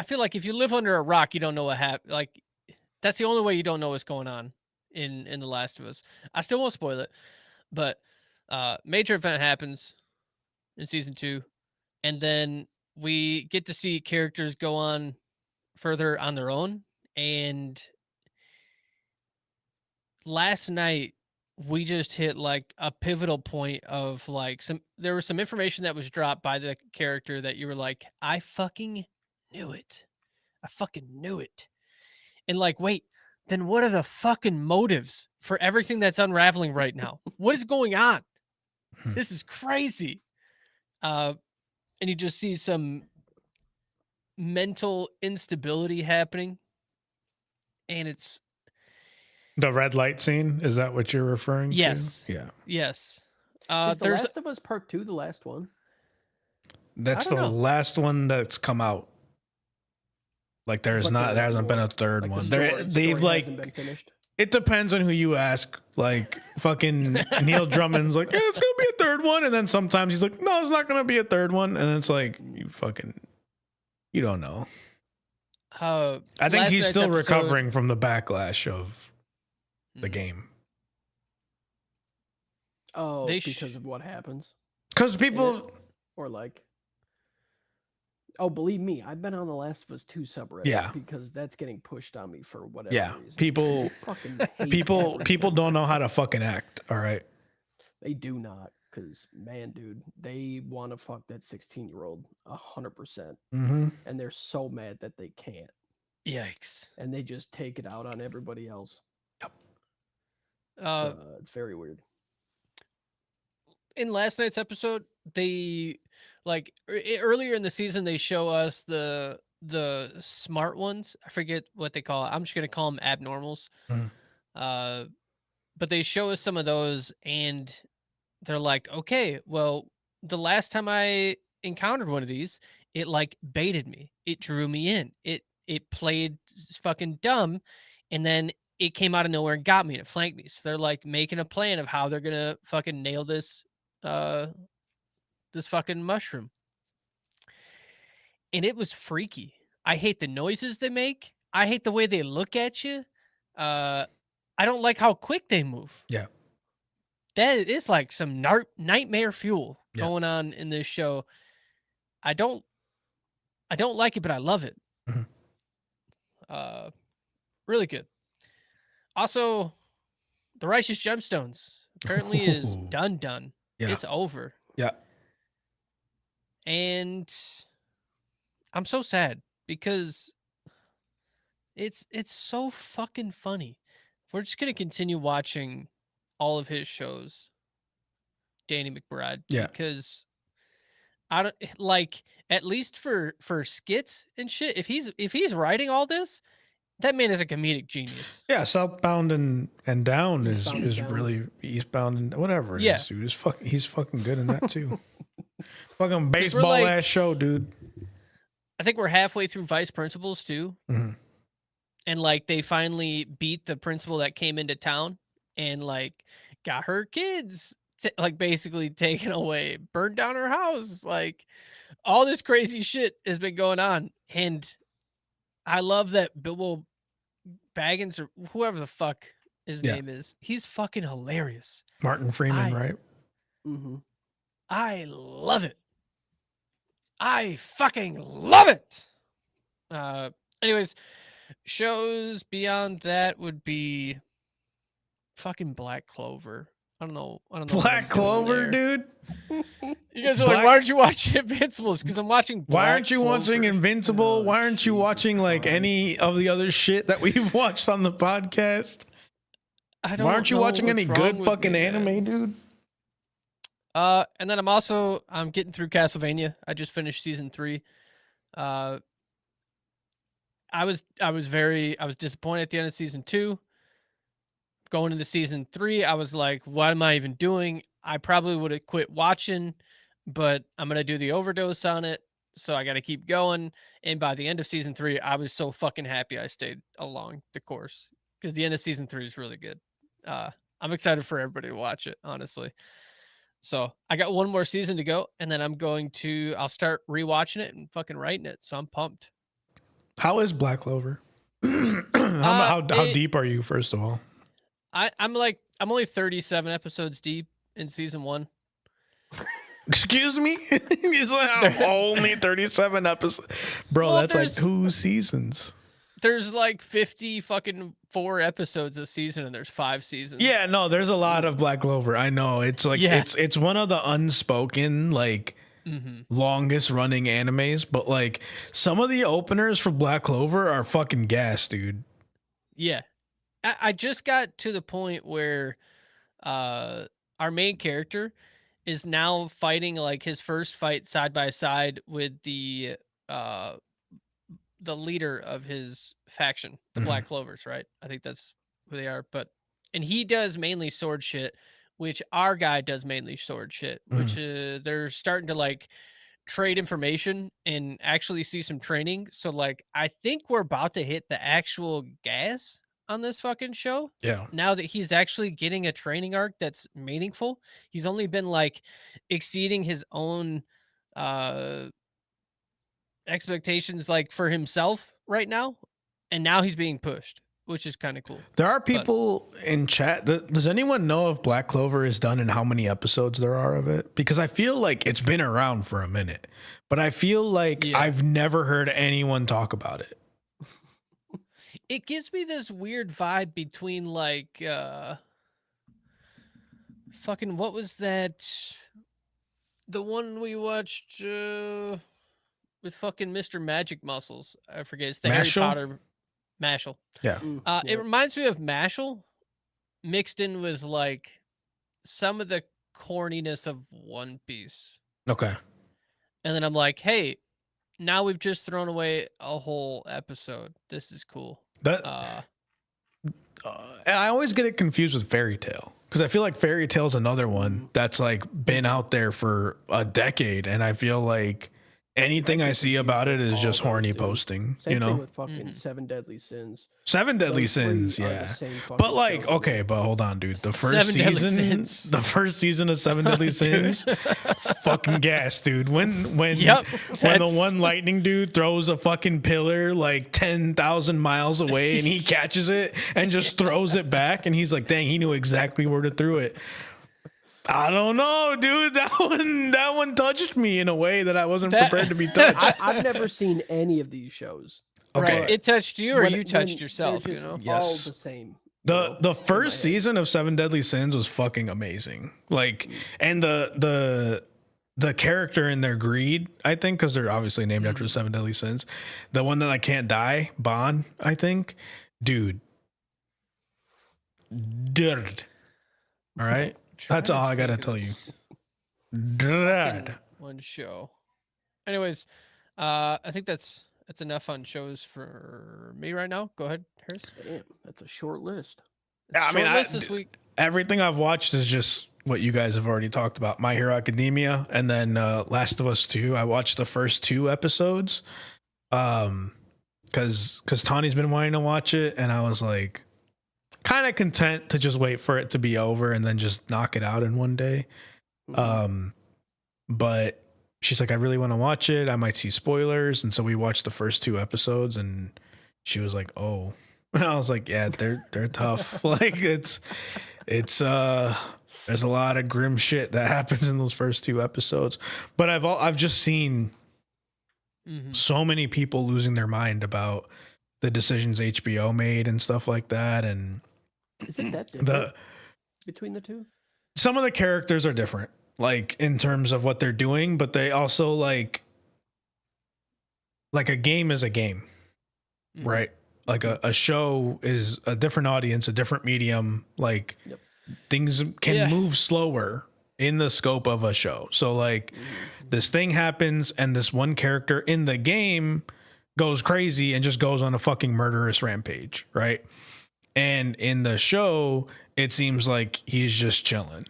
[SPEAKER 3] feel like if you live under a rock, you don't know what happened. Like, that's the only way you don't know what's going on in The Last of Us. I still won't spoil it, but major event happens in season 2, and then we get to see characters go on further on their own. And last night we just hit, like, a pivotal point of, like, there was some information that was dropped by the character that you were like, I fucking knew it. I fucking knew it. And, like, wait, then what are the fucking motives for everything that's unraveling right now? What is going on? This is crazy. And you just see some mental instability happening. And it's
[SPEAKER 1] the red light scene. Is that what you're referring to?
[SPEAKER 3] Yes.
[SPEAKER 1] Yeah.
[SPEAKER 3] Yes.
[SPEAKER 2] Is The Last of Us Part 2 the last one?
[SPEAKER 1] That's the last one that's come out. Like, there hasn't been a third one. They've like, it depends on who you ask. Like, fucking Neil Drummond's like, yeah, it's gonna be a third one, and then sometimes he's like, no, it's not gonna be a third one, and it's like, you don't know. I think he's still recovering from the backlash of the game.
[SPEAKER 2] Oh, because of what happens?
[SPEAKER 1] Because people,
[SPEAKER 2] or like, oh, believe me, I've been on the Last of Us 2 subreddit.
[SPEAKER 1] Yeah.
[SPEAKER 2] Because that's getting pushed on me for whatever reason.
[SPEAKER 1] People don't know how to fucking act. All right.
[SPEAKER 2] They do not, because, man, dude, they want to fuck that 16-year-old 100%, and they're so mad that they can't.
[SPEAKER 3] Yikes.
[SPEAKER 2] And they just take it out on everybody else.
[SPEAKER 1] Yep.
[SPEAKER 2] It's very weird.
[SPEAKER 3] In last night's episode, they earlier in the season they show us the smart ones. I forget what they call it. I'm just gonna call them abnormals. But they show us some of those, and they're like, okay, well, the last time I encountered one of these, it like baited me. It drew me in. It played fucking dumb, and then it came out of nowhere and got me and it flanked me. So they're like making a plan of how they're gonna fucking nail this this fucking mushroom. And it was freaky. I hate the noises they make. I hate the way they look at you. I don't like how quick they move.
[SPEAKER 1] Yeah.
[SPEAKER 3] That is like some nightmare fuel going on in this show. I don't like it, but I love it. Really good. Also, the Righteous Gemstones apparently is done.
[SPEAKER 1] Yeah.
[SPEAKER 3] It's over.
[SPEAKER 1] Yeah.
[SPEAKER 3] And I'm so sad because it's so fucking funny. We're just gonna continue watching all of his shows, Danny McBride.
[SPEAKER 1] Yeah.
[SPEAKER 3] Because I don't like, at least for skits and shit. If he's writing all this, that man is a comedic genius.
[SPEAKER 1] Yeah, Southbound and Down is
[SPEAKER 2] Down.
[SPEAKER 1] really Eastbound and whatever it is, dude. He's fucking good in that too. Fucking baseball ass show, dude.
[SPEAKER 3] I think we're halfway through Vice Principals too. And like they finally beat the principal that came into town and like got her kids like basically taken away, burned down her house. Like all this crazy shit has been going on. And I love that Bilbo Baggins or whoever the fuck his name is, he's fucking hilarious.
[SPEAKER 1] Martin Freeman, right?
[SPEAKER 3] I love it. I fucking love it. Anyways, shows beyond that would be fucking Black Clover. I don't know.
[SPEAKER 1] Black Clover, dude.
[SPEAKER 3] You guys are like, why aren't you watching Invincibles? Because I'm watching Black
[SPEAKER 1] Why aren't you
[SPEAKER 3] Clover.
[SPEAKER 1] watching Invincible? Why aren't you watching like any of the other shit that we've watched on the podcast?
[SPEAKER 3] I don't
[SPEAKER 1] Why aren't you
[SPEAKER 3] know
[SPEAKER 1] watching any
[SPEAKER 3] what's wrong
[SPEAKER 1] good
[SPEAKER 3] with
[SPEAKER 1] fucking
[SPEAKER 3] me,
[SPEAKER 1] anime, dude?
[SPEAKER 3] And then I'm getting through Castlevania. I just finished season 3. I was disappointed at the end of season 2. Going into season 3, I was like, what am I even doing? I probably would have quit watching, but I'm going to do the overdose on it. So I got to keep going. And by the end of season 3, I was so fucking happy I stayed along the course because the end of season 3 is really good. I'm excited for everybody to watch it, honestly. So I got one more season to go, and then I'll start rewatching it and fucking writing it. So I'm pumped.
[SPEAKER 1] How is Black Clover? How deep are you, first of all?
[SPEAKER 3] I'm only 37 episodes deep in season 1.
[SPEAKER 1] Excuse me? He's like, I'm only 37 episodes. Bro, well, that's like 2 seasons.
[SPEAKER 3] There's like 50 fucking 4 episodes a season, and there's 5 seasons.
[SPEAKER 1] Yeah, no, there's a lot of Black Clover. I know. It's like it's one of the unspoken like longest running animes, but like some of the openers for Black Clover are fucking gas, dude.
[SPEAKER 3] Yeah. I just got to the point where our main character is now fighting like his first fight side by side with the leader of his faction, the Black Clovers, right? I think that's who they are. And he does mainly sword shit, which our guy does mainly sword shit, which they're starting to like trade information and actually see some training. So like, I think we're about to hit the actual gas on this fucking show.
[SPEAKER 1] Yeah.
[SPEAKER 3] Now that he's actually getting a training arc that's meaningful. He's only been like exceeding his own expectations like for himself right now, and now he's being pushed, which is kind of cool.
[SPEAKER 1] There are people in chat. Does anyone know if Black Clover is done and how many episodes there are of it? Because I feel like it's been around for a minute, but I feel like I've never heard anyone talk about it.
[SPEAKER 3] It gives me this weird vibe between like fucking what was that? The one we watched with fucking Mr. Magic Muscles. I forget. It's the
[SPEAKER 1] Mashal?
[SPEAKER 3] Harry Potter. Mashal.
[SPEAKER 1] Yeah.
[SPEAKER 3] It reminds me of Mashal mixed in with like some of the corniness of One Piece.
[SPEAKER 1] Okay.
[SPEAKER 3] And then I'm like, hey, now we've just thrown away a whole episode. This is cool.
[SPEAKER 1] And I always get it confused with Fairy Tail, because I feel like Fairy Tail is another one that's like been out there for a decade, and I feel like anything I see about it is just horny posting.
[SPEAKER 2] Same
[SPEAKER 1] you know,
[SPEAKER 2] thing with fucking Seven Deadly Sins.
[SPEAKER 1] Seven Deadly
[SPEAKER 2] Those three
[SPEAKER 1] Sins,
[SPEAKER 2] are the
[SPEAKER 1] yeah.
[SPEAKER 2] same fucking
[SPEAKER 1] But like,
[SPEAKER 2] show,
[SPEAKER 1] okay,
[SPEAKER 2] man.
[SPEAKER 1] but hold on, dude. The
[SPEAKER 3] Seven Deadly Sins.
[SPEAKER 1] first season of Seven Deadly Sins, fucking gas, dude. When
[SPEAKER 3] Yep,
[SPEAKER 1] when the one lightning dude throws a fucking pillar like 10,000 miles away and he catches it and just throws it back, and he's like, dang, he knew exactly where to throw it. I don't know, dude. That one touched me in a way that I wasn't prepared to be touched.
[SPEAKER 2] I've never seen any of these shows.
[SPEAKER 1] Okay.
[SPEAKER 3] Right. It touched you, or
[SPEAKER 2] When-
[SPEAKER 3] you touched
[SPEAKER 2] when
[SPEAKER 3] yourself,
[SPEAKER 2] they're
[SPEAKER 3] you
[SPEAKER 2] just
[SPEAKER 3] know?
[SPEAKER 1] Yes.
[SPEAKER 2] all the same.
[SPEAKER 1] The first
[SPEAKER 2] in my head.
[SPEAKER 1] season of Seven Deadly Sins was fucking amazing. Like, and the character in their greed, I think, because they're obviously named after the Seven Deadly Sins. The one that I can't die, Bon, I think, dude. Dirt. All right, that's all I gotta tell you. Dirt.
[SPEAKER 3] One show. Anyways, I think that's enough on shows for me right now. Go ahead, Harris.
[SPEAKER 2] Damn, that's a short list.
[SPEAKER 1] Yeah, I mean,
[SPEAKER 3] Short list this week.
[SPEAKER 1] Everything I've watched is just what you guys have already talked about. My Hero Academia, and then Last of Us 2. I watched the first 2 episodes because Tawny's been wanting to watch it, and I was like kind of content to just wait for it to be over and then just knock it out in one day. But she's like, I really want to watch it. I might see spoilers. And so we watched the first 2 episodes, and she was like, oh. And I was like, yeah, they're tough. Like it's there's a lot of grim shit that happens in those first 2 episodes. But I've just seen so many people losing their mind about the decisions HBO made and stuff like that. And
[SPEAKER 2] Is it that different between the two?
[SPEAKER 1] some of the characters are different, like in terms of what they're doing, but they also like a game is a game, right? Like a show is a different audience, a different medium. Like things can move slower in the scope of a show. So like this thing happens and this one character in the game goes crazy and just goes on a fucking murderous rampage, right? And in the show, it seems like he's just chilling,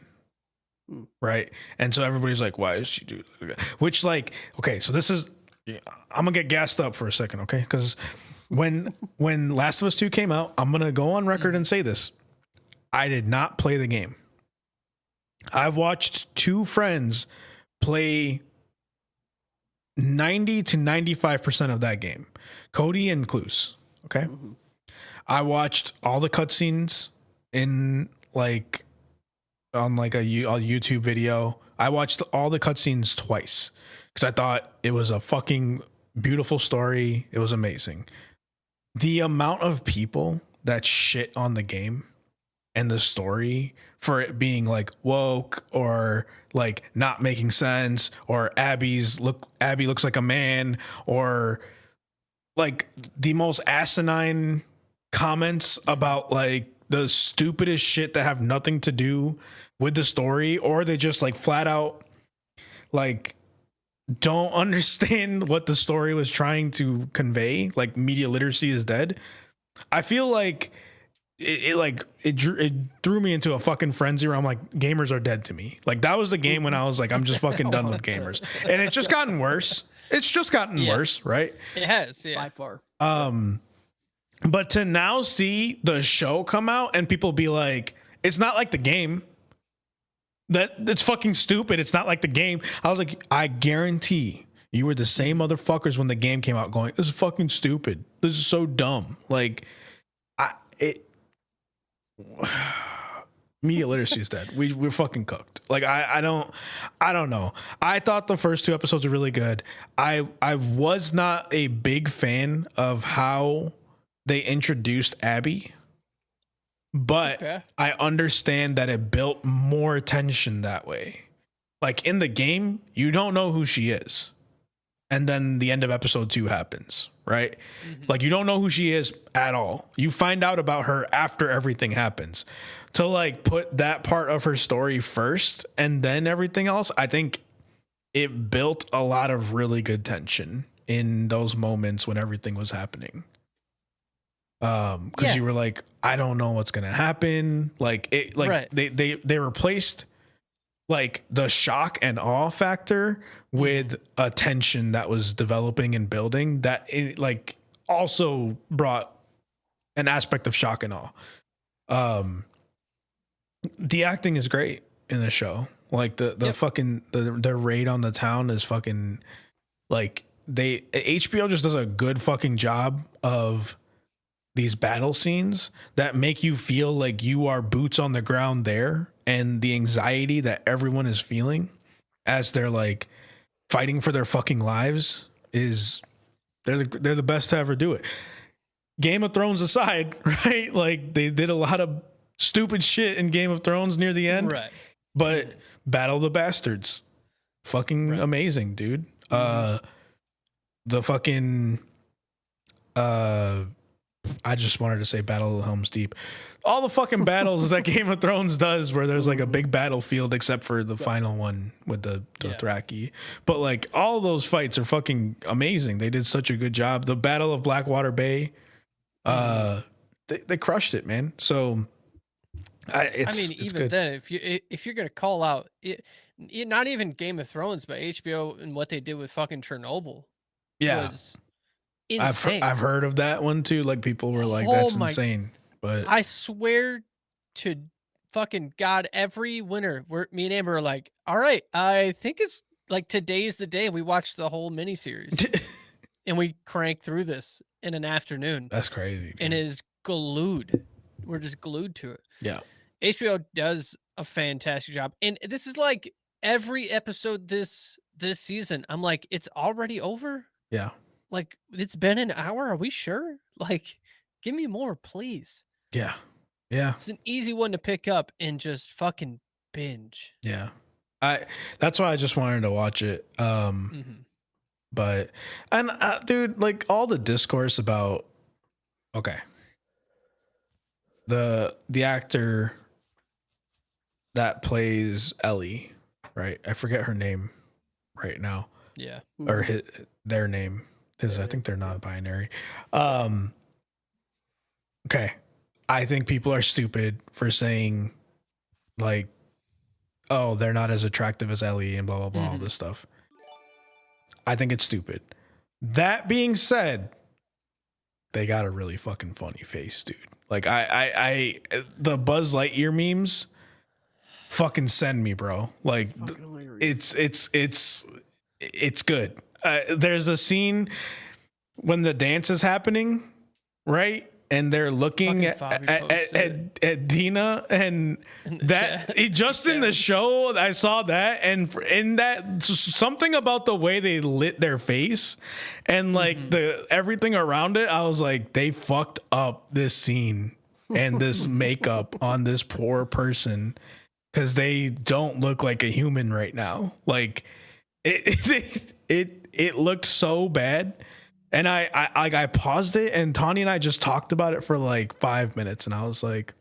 [SPEAKER 1] right? And so everybody's like, why does she do that? Which like, okay, so this is, I'm gonna get gassed up for a second, okay? Because when Last of Us 2 came out, I'm gonna go on record and say this. I did not play the game. I've watched 2 friends play 90 to 95% of that game. Cody and Cluse, okay? I watched all the cutscenes in like on like a YouTube video. I watched all the cutscenes twice because I thought it was a fucking beautiful story. It was amazing. The amount of people that shit on the game and the story for it being like woke or like not making sense, or Abby looks like a man, or like the most asinine comments about like the stupidest shit that have nothing to do with the story, or they just like flat out like don't understand what the story was trying to convey. Like media literacy is dead. I feel like it threw me into a fucking frenzy where I'm like, gamers are dead to me. Like that was the game when I was like, I'm just fucking done with gamers. And it's just gotten worse. It's just gotten worse, right?
[SPEAKER 3] It has, yeah.
[SPEAKER 2] By far.
[SPEAKER 1] But to now see the show come out and people be like, it's not like the game. That's fucking stupid. It's not like the game. I was like, I guarantee you were the same motherfuckers when the game came out going, this is fucking stupid. This is so dumb. Like, media literacy is dead. We're fucking cooked. Like I don't know. I thought the first 2 episodes were really good. I was not a big fan of how they introduced Abby, but I understand that it built more tension that way. Like in the game, you don't know who she is. And then the end of episode 2 happens, right? Like, you don't know who she is at all. You find out about her after everything happens. To like put that part of her story first and then everything else, I think it built a lot of really good tension in those moments when everything was happening. Because you were like, I don't know what's gonna happen. Like it, like they replaced like the shock and awe factor with a tension that was developing and building that it like also brought an aspect of shock and awe. The acting is great in the show. Like the fucking the raid on the town is fucking like HBO just does a good fucking job of these battle scenes that make you feel like you are boots on the ground there, and the anxiety that everyone is feeling as they're like fighting for their fucking lives is they're the best to ever do it. Game of Thrones aside, right? Like they did a lot of stupid shit in Game of Thrones near the end,
[SPEAKER 3] right?
[SPEAKER 1] But Battle of the Bastards, fucking amazing, dude. The fucking I just wanted to say Battle of Helm's Deep. All the fucking battles that Game of Thrones does where there's like a big battlefield except for the final one with the Dothraki. But like all those fights are fucking amazing. They did such a good job. The Battle of Blackwater Bay, they crushed it, man. So
[SPEAKER 3] even
[SPEAKER 1] good.
[SPEAKER 3] then, if you're gonna call out it, not even Game of Thrones, but HBO and what they did with fucking Chernobyl, was insane.
[SPEAKER 1] I've heard of that one too. Like people were like, "That's insane." But
[SPEAKER 3] I swear to fucking God, every winter, me and Amber are like, "All right, I think it's like today's the day." We watched the whole miniseries, and we cranked through this in an afternoon.
[SPEAKER 1] That's crazy, dude.
[SPEAKER 3] And is glued. We're just glued to it.
[SPEAKER 1] Yeah.
[SPEAKER 3] HBO does a fantastic job. And this is like every episode this season. I'm like, it's already over?
[SPEAKER 1] Yeah.
[SPEAKER 3] Like, it's been an hour? Are we sure? Like, give me more, please.
[SPEAKER 1] Yeah. Yeah.
[SPEAKER 3] It's an easy one to pick up and just fucking binge.
[SPEAKER 1] Yeah. That's why I just wanted to watch it. But, and dude, like all the discourse about, the actor that plays Ellie, right? I forget her name right now.
[SPEAKER 3] Yeah.
[SPEAKER 1] Or their name, because I think they're non-binary. Okay. I think people are stupid for saying like, oh, they're not as attractive as Ellie and blah, blah, blah, all this stuff. I think it's stupid. That being said, they got a really fucking funny face, dude. Like I the Buzz Lightyear memes fucking send me, bro. Like it's good. There's a scene when the dance is happening, right? And they're looking at Dina, and that just in the show I saw that, and in that something about the way they lit their face and like the everything around it, I was like, they fucked up this scene and this makeup on this poor person because they don't look like a human right now. Like it looked so bad. And I paused it, and Tanya and I just talked about it for like 5 minutes, and I was like,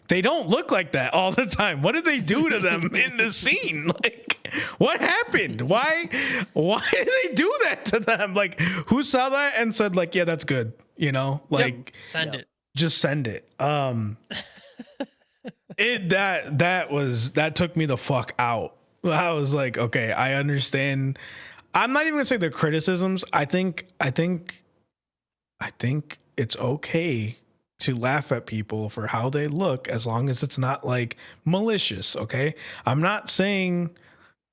[SPEAKER 1] they don't look like that all the time. What did they do to them in the scene? Like, what happened? Why did they do that to them? Like, who saw that and said like, yeah, that's good, you know? Like,
[SPEAKER 3] send it.
[SPEAKER 1] Just send it. That took me the fuck out. I was like, okay, I understand. I'm not even gonna say the criticisms. I think it's okay to laugh at people for how they look as long as it's not like malicious. Okay, I'm not saying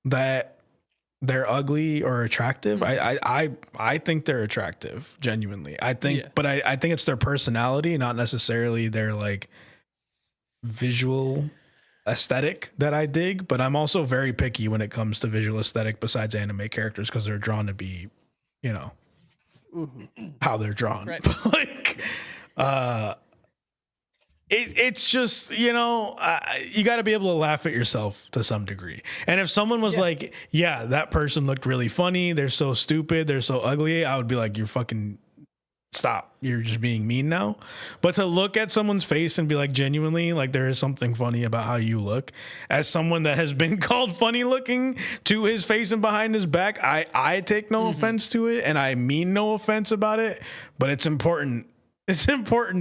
[SPEAKER 1] that they're ugly or attractive. I think they're attractive, genuinely. I think, but I think it's their personality, not necessarily their like visual aesthetic that I dig. But I'm also very picky when it comes to visual aesthetic besides anime characters, because they're drawn to be, you know, how they're drawn. Right. Like it's just, you know, you got to be able to laugh at yourself to some degree. And if someone was like, yeah, that person looked really funny, they're so stupid, they're so ugly, I would be like, you're fucking stop, you're just being mean now. But to look at someone's face and be like, genuinely, like, there is something funny about how you look, as someone that has been called funny looking to his face and behind his back, I take no offense to it, and I mean no offense about it. But it's important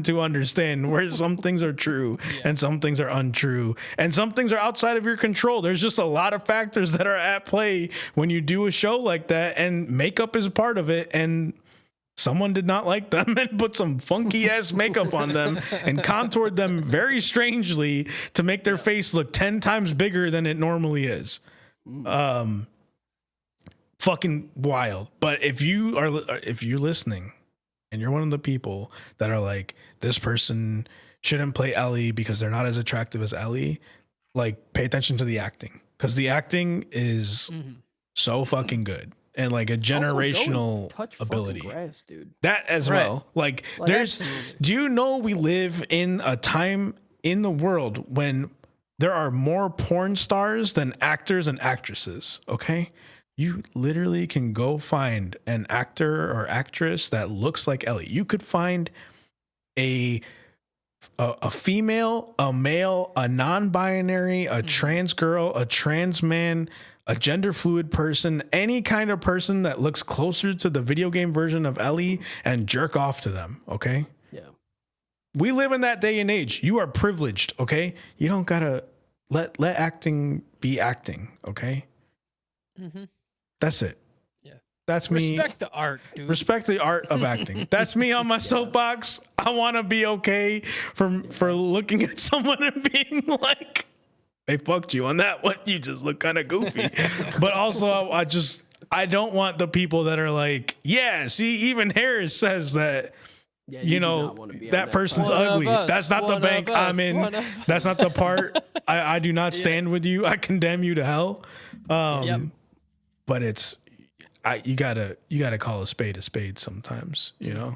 [SPEAKER 1] to understand where some things are true and some things are untrue, and some things are outside of your control. There's just a lot of factors that are at play when you do a show like that, and makeup is a part of it. And someone did not like them and put some funky ass makeup on them and contoured them very strangely to make their face look 10 times bigger than it normally is. Fucking wild. But if you're listening and you're one of the people that are like, this person shouldn't play Ellie because they're not as attractive as Ellie, like, pay attention to the acting, because the acting is so fucking good. And like a generational ability.
[SPEAKER 2] Grass, dude.
[SPEAKER 1] That as well. Like there's, do you know we live in a time in the world when there are more porn stars than actors and actresses? Okay. You literally can go find an actor or actress that looks like Ellie. You could find a female, a male, a non-binary, a trans girl, a trans man, a gender fluid person, any kind of person that looks closer to the video game version of Ellie, and jerk off to them. Okay.
[SPEAKER 2] Yeah.
[SPEAKER 1] We live in that day and age. You are privileged. Okay. You don't gotta let acting be acting. Okay. That's it. Yeah. That's me.
[SPEAKER 3] Respect the art, dude.
[SPEAKER 1] Respect the art of acting. That's me on my soapbox. I want to be okay for looking at someone and being like, they fucked you on that one. You just look kind of goofy. But also, I don't want the people that are like, yeah, see, even Harris says that, you know, that person's ugly. That's not the bank I'm in. That's not the part. I do not stand with you. I condemn you to hell. But it's, you gotta call a spade sometimes, you know?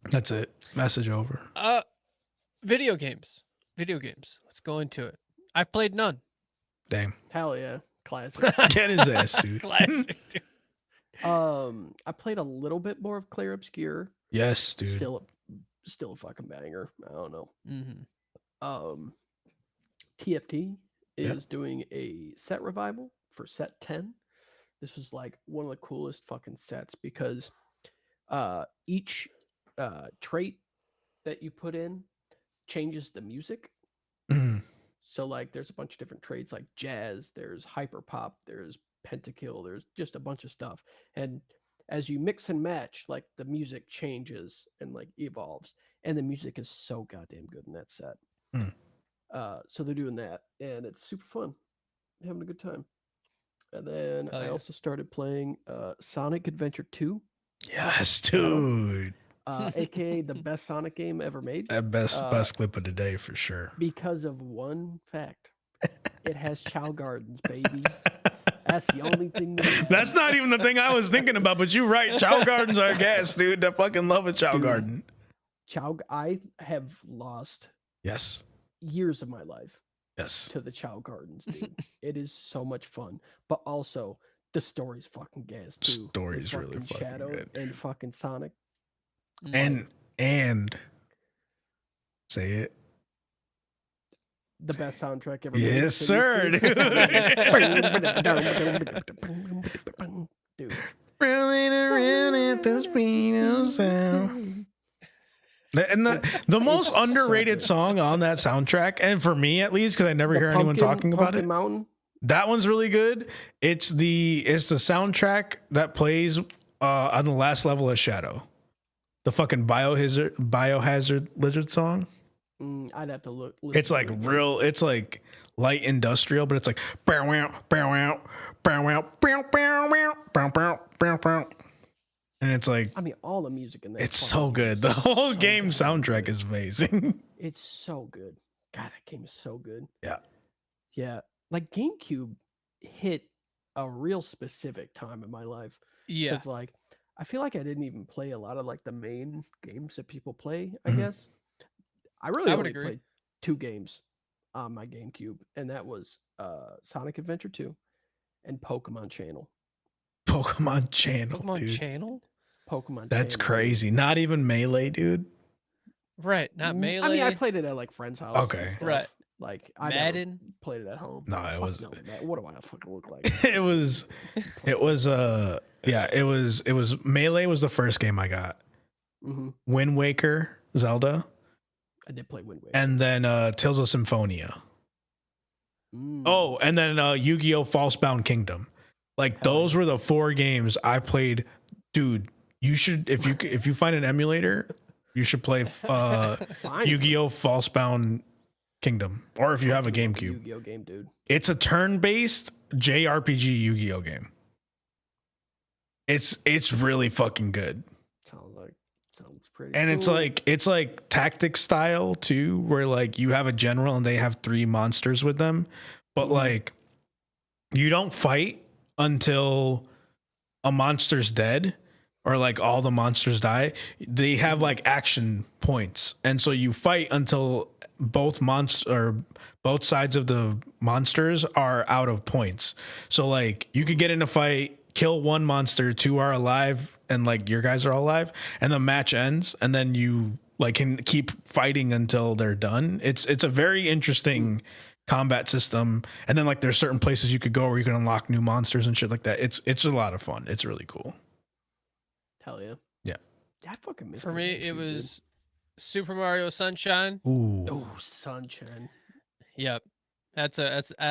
[SPEAKER 1] That's it. Message over.
[SPEAKER 3] Video games. Let's go into it. I've played none.
[SPEAKER 1] Damn.
[SPEAKER 2] Hell yeah. Classic.
[SPEAKER 1] Get his ass, dude.
[SPEAKER 3] Classic, dude.
[SPEAKER 2] I played a little bit more of Clair Obscur.
[SPEAKER 1] Yes, dude.
[SPEAKER 2] Still a fucking banger. I don't know. TFT is doing a set revival for set 10. This was like one of the coolest fucking sets because each trait that you put in changes the music. So like there's a bunch of different traits like jazz, there's hyper pop, there's pentakill, there's just a bunch of stuff. And as you mix and match, like the music changes and like evolves. And the music is so goddamn good in that set. So they're doing that and it's super fun. Having a good time. And then I also started playing Sonic Adventure 2.
[SPEAKER 1] Yes, dude.
[SPEAKER 2] AKA the best Sonic game ever made.
[SPEAKER 1] Best clip of the day for sure.
[SPEAKER 2] Because of one fact. It has Chow Gardens, baby. That's the only thing.
[SPEAKER 1] That's not even the thing I was thinking about, but you're right. Chow Gardens are gas, dude. I fucking love a Chow Garden.
[SPEAKER 2] I have lost years of my life to the Chow Gardens, dude. It is so much fun. But also, the story's fucking gas, too.
[SPEAKER 1] Story's really fucking
[SPEAKER 2] Shadow
[SPEAKER 1] good.
[SPEAKER 2] And fucking Sonic.
[SPEAKER 1] And say it.
[SPEAKER 2] The best soundtrack ever.
[SPEAKER 1] Yes, sir. Dude. Rolling around at the speed of sound. And the most underrated song on that soundtrack, and for me at least, because I never hear anyone talking about it.
[SPEAKER 2] Mountain.
[SPEAKER 1] That one's really good. It's the soundtrack that plays on the last level of Shadow. The fucking biohazard lizard song.
[SPEAKER 2] I'd have to look.
[SPEAKER 1] It's like real. It's like light industrial, but it's like bow wow, bow wow, bow wow, bow bow wow, bow bow, bow bow. And it's like,
[SPEAKER 2] I mean, all the music in there.
[SPEAKER 1] It's so good. The whole game soundtrack is amazing.
[SPEAKER 2] It's so good. God, that game is so good.
[SPEAKER 1] Yeah.
[SPEAKER 2] Yeah. Like GameCube hit a real specific time in my life.
[SPEAKER 3] Yeah.
[SPEAKER 2] It's like, I feel like I didn't even play a lot of like the main games that people play, I guess. I really
[SPEAKER 3] would
[SPEAKER 2] only
[SPEAKER 3] agree.
[SPEAKER 2] played 2 games on my GameCube, and that was Sonic Adventure 2 and Pokemon Channel.
[SPEAKER 1] Pokemon Channel,
[SPEAKER 3] Pokemon
[SPEAKER 1] dude.
[SPEAKER 3] Channel?
[SPEAKER 2] Pokemon
[SPEAKER 1] That's
[SPEAKER 2] Channel,
[SPEAKER 1] crazy.
[SPEAKER 2] dude.
[SPEAKER 1] Not even Melee, dude.
[SPEAKER 3] Right, not Melee.
[SPEAKER 2] I mean, I played it at like friends' houses.
[SPEAKER 1] Okay.
[SPEAKER 2] And stuff.
[SPEAKER 3] Right.
[SPEAKER 2] Like I
[SPEAKER 3] Madden?
[SPEAKER 2] never played it at home.
[SPEAKER 1] No, it was.
[SPEAKER 2] No, what do I fucking look like?
[SPEAKER 1] It was Melee was the first game I got.
[SPEAKER 2] Mm-hmm.
[SPEAKER 1] Wind Waker, Zelda,
[SPEAKER 2] I did play Wind Waker.
[SPEAKER 1] and then Tales of Symphonia.
[SPEAKER 2] Mm.
[SPEAKER 1] Oh, and then Yu-Gi-Oh! Falsebound Kingdom. Like
[SPEAKER 2] Hell
[SPEAKER 1] those were the 4 games I played. Dude, you should if you find an emulator, you should play Yu-Gi-Oh! Falsebound Kingdom, or if you have a GameCube.
[SPEAKER 2] Yu-Gi-Oh! Game, dude.
[SPEAKER 1] It's a turn-based JRPG Yu-Gi-Oh! game. It's really fucking good.
[SPEAKER 2] Sounds pretty.
[SPEAKER 1] And
[SPEAKER 2] cool.
[SPEAKER 1] it's like tactic style too, where like you have a general and they have 3 monsters with them, but like you don't fight until a monster's dead or like all the monsters die. They have like action points, and so you fight until both sides of the monsters are out of points. So like you could get in a fight, kill 1 monster, 2 are alive, and like your guys are all alive, and the match ends, and then you like can keep fighting until they're done. It's a very interesting combat system, and then like there's certain places you could go where you can unlock new monsters and shit like that. It's a lot of fun. It's really cool.
[SPEAKER 2] Hell yeah.
[SPEAKER 1] Yeah.
[SPEAKER 2] I fucking miss
[SPEAKER 3] For
[SPEAKER 2] my
[SPEAKER 3] me,
[SPEAKER 2] GameCube,
[SPEAKER 3] it
[SPEAKER 2] dude.
[SPEAKER 3] was Super Mario Sunshine.
[SPEAKER 1] Ooh.
[SPEAKER 2] Oh, Sunshine.
[SPEAKER 3] Yep. That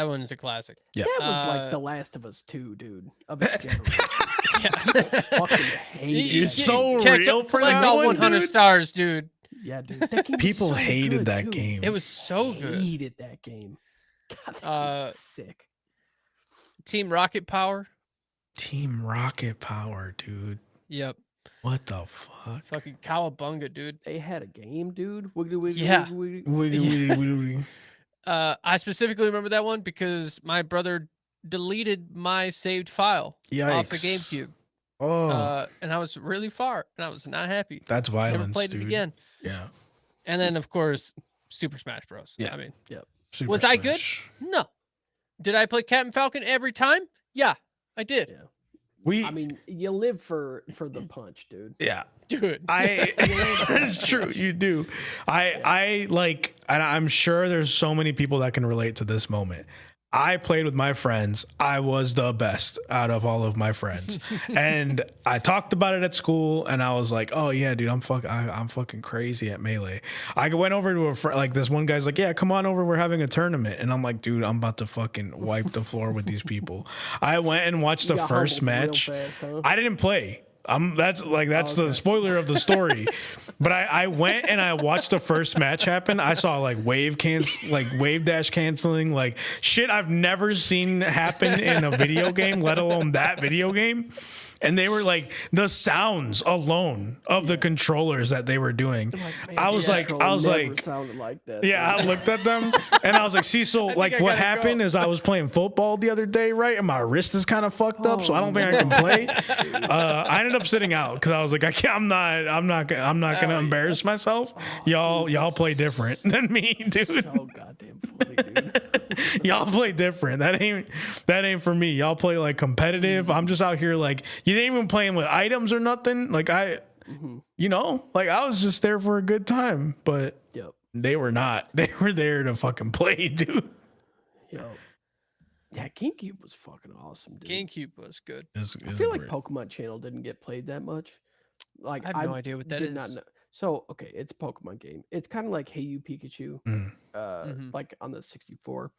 [SPEAKER 3] one's a classic.
[SPEAKER 1] Yeah.
[SPEAKER 2] That was like The Last of Us 2, dude. Of its generation.
[SPEAKER 3] Yeah.
[SPEAKER 2] Fucking hate
[SPEAKER 1] You're
[SPEAKER 2] that
[SPEAKER 1] so
[SPEAKER 2] game.
[SPEAKER 3] Catch
[SPEAKER 1] real
[SPEAKER 3] up,
[SPEAKER 1] for
[SPEAKER 3] collect
[SPEAKER 1] that
[SPEAKER 3] all
[SPEAKER 1] one,
[SPEAKER 3] 100
[SPEAKER 1] dude.
[SPEAKER 3] stars, dude.
[SPEAKER 2] Yeah, dude. That game was
[SPEAKER 1] People
[SPEAKER 2] so
[SPEAKER 1] hated
[SPEAKER 2] good,
[SPEAKER 1] that
[SPEAKER 2] too.
[SPEAKER 1] game.
[SPEAKER 3] It was so good.
[SPEAKER 2] Hated that game. God, that game was sick.
[SPEAKER 3] Team Rocket Power.
[SPEAKER 1] Team Rocket Power, dude.
[SPEAKER 3] Yep.
[SPEAKER 1] What the fuck?
[SPEAKER 3] Fucking Cowabunga, dude.
[SPEAKER 2] They had a game, dude. Wiggly, wiggly,
[SPEAKER 3] Yeah.
[SPEAKER 2] wiggly,
[SPEAKER 1] Wiggly.
[SPEAKER 3] I specifically remember that one because my brother deleted my saved file off the
[SPEAKER 1] Yikes.
[SPEAKER 3] GameCube.
[SPEAKER 1] Oh,
[SPEAKER 3] And I was really far, and I was not happy.
[SPEAKER 1] that's violence,
[SPEAKER 3] Never played
[SPEAKER 1] dude.
[SPEAKER 3] it again.
[SPEAKER 1] Yeah.
[SPEAKER 3] And then, of course, Super Smash Bros.
[SPEAKER 1] Yeah.
[SPEAKER 3] I mean,
[SPEAKER 1] Super
[SPEAKER 3] Was I good?
[SPEAKER 1] Smash.
[SPEAKER 3] no. Did I play Captain Falcon every time? Yeah, I did.
[SPEAKER 2] Yeah. I mean, you live for the punch, dude.
[SPEAKER 1] yeah.
[SPEAKER 3] Dude.
[SPEAKER 1] It's true. You do. I like, and I'm sure there's so many people that can relate to this moment. I played with my friends. I was the best out of all of my friends. And I talked about it at school, and I was like, oh yeah, dude, I'm fucking crazy at Melee. I went over to a friend, like this one guy's like, yeah, come on over, we're having a tournament. And I'm like, dude, I'm about to fucking wipe the floor with these people. I went and watched the first match.
[SPEAKER 2] Fast, huh?
[SPEAKER 1] I didn't play. That's the spoiler of the story. But I went and I watched the first match happen. I saw like wave dash canceling, like shit I've never seen happen in a video game, let alone that video game. And they were like the sounds alone of the controllers that they were doing. I was like,
[SPEAKER 2] sounded like that.
[SPEAKER 1] yeah, I looked at them and I was like, Cecil, like what happened is I was playing football the other day, right? And my wrist is kind of fucked up, so I don't think I can play. I ended up sitting out because I was like, I'm not gonna embarrass myself. Y'all play different than me, dude.
[SPEAKER 2] So goddamn funny, dude.
[SPEAKER 1] Y'all play different. That ain't for me. Y'all play like competitive. I'm just out here like you ain't even playing with items or nothing. Like you know, like I was just there for a good time, but they were not. They were there to fucking play, dude.
[SPEAKER 2] Yeah, GameCube was fucking awesome, dude.
[SPEAKER 3] GameCube was good.
[SPEAKER 2] I feel like Pokemon Channel didn't get played that much. Like
[SPEAKER 3] I have no idea what that is.
[SPEAKER 2] Not know. So okay, it's a Pokemon game. It's kind of like Hey You Pikachu, like on the 64.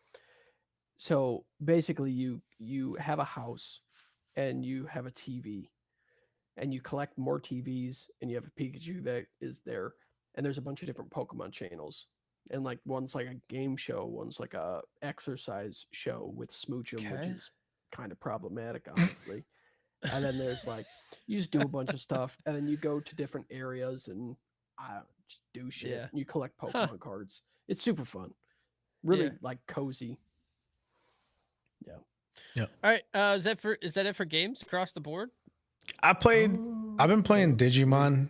[SPEAKER 2] So basically, you have a house and you have a TV, and you collect more TVs, and you have a Pikachu that is there, and there's a bunch of different Pokemon channels, and like one's like a game show, one's like a exercise show with Smoochum, which is kind of problematic, honestly. And then there's like you just do a bunch of stuff, and then you go to different areas and just do shit.
[SPEAKER 3] Yeah.
[SPEAKER 2] And you collect Pokemon cards. It's super fun, really like cozy.
[SPEAKER 1] Yeah.
[SPEAKER 3] All right. Is that it for games across the board?
[SPEAKER 1] I've been playing Digimon.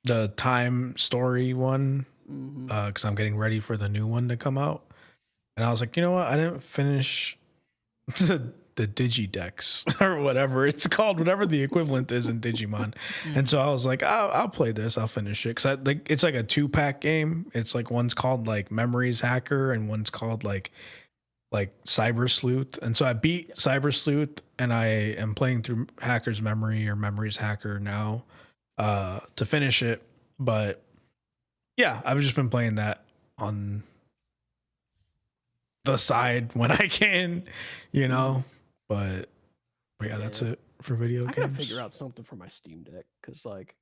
[SPEAKER 1] the time story one,
[SPEAKER 2] Mm-hmm.
[SPEAKER 1] because I'm getting ready for the new one to come out. And I was like, you know what? I didn't finish the Digidex or whatever it's called, whatever the equivalent is in Digimon. And so I was like, I'll play this. I'll finish it because it's like a 2-pack game. It's like one's called like Memories Hacker and one's called like Cyber Sleuth. And so I beat Cyber Sleuth and I am playing through Hacker's Memory or Memories Hacker now to finish it. But yeah, I've just been playing that on the side when I can, you know. But yeah, that's it for video games.
[SPEAKER 2] I gotta figure out something for my Steam Deck because like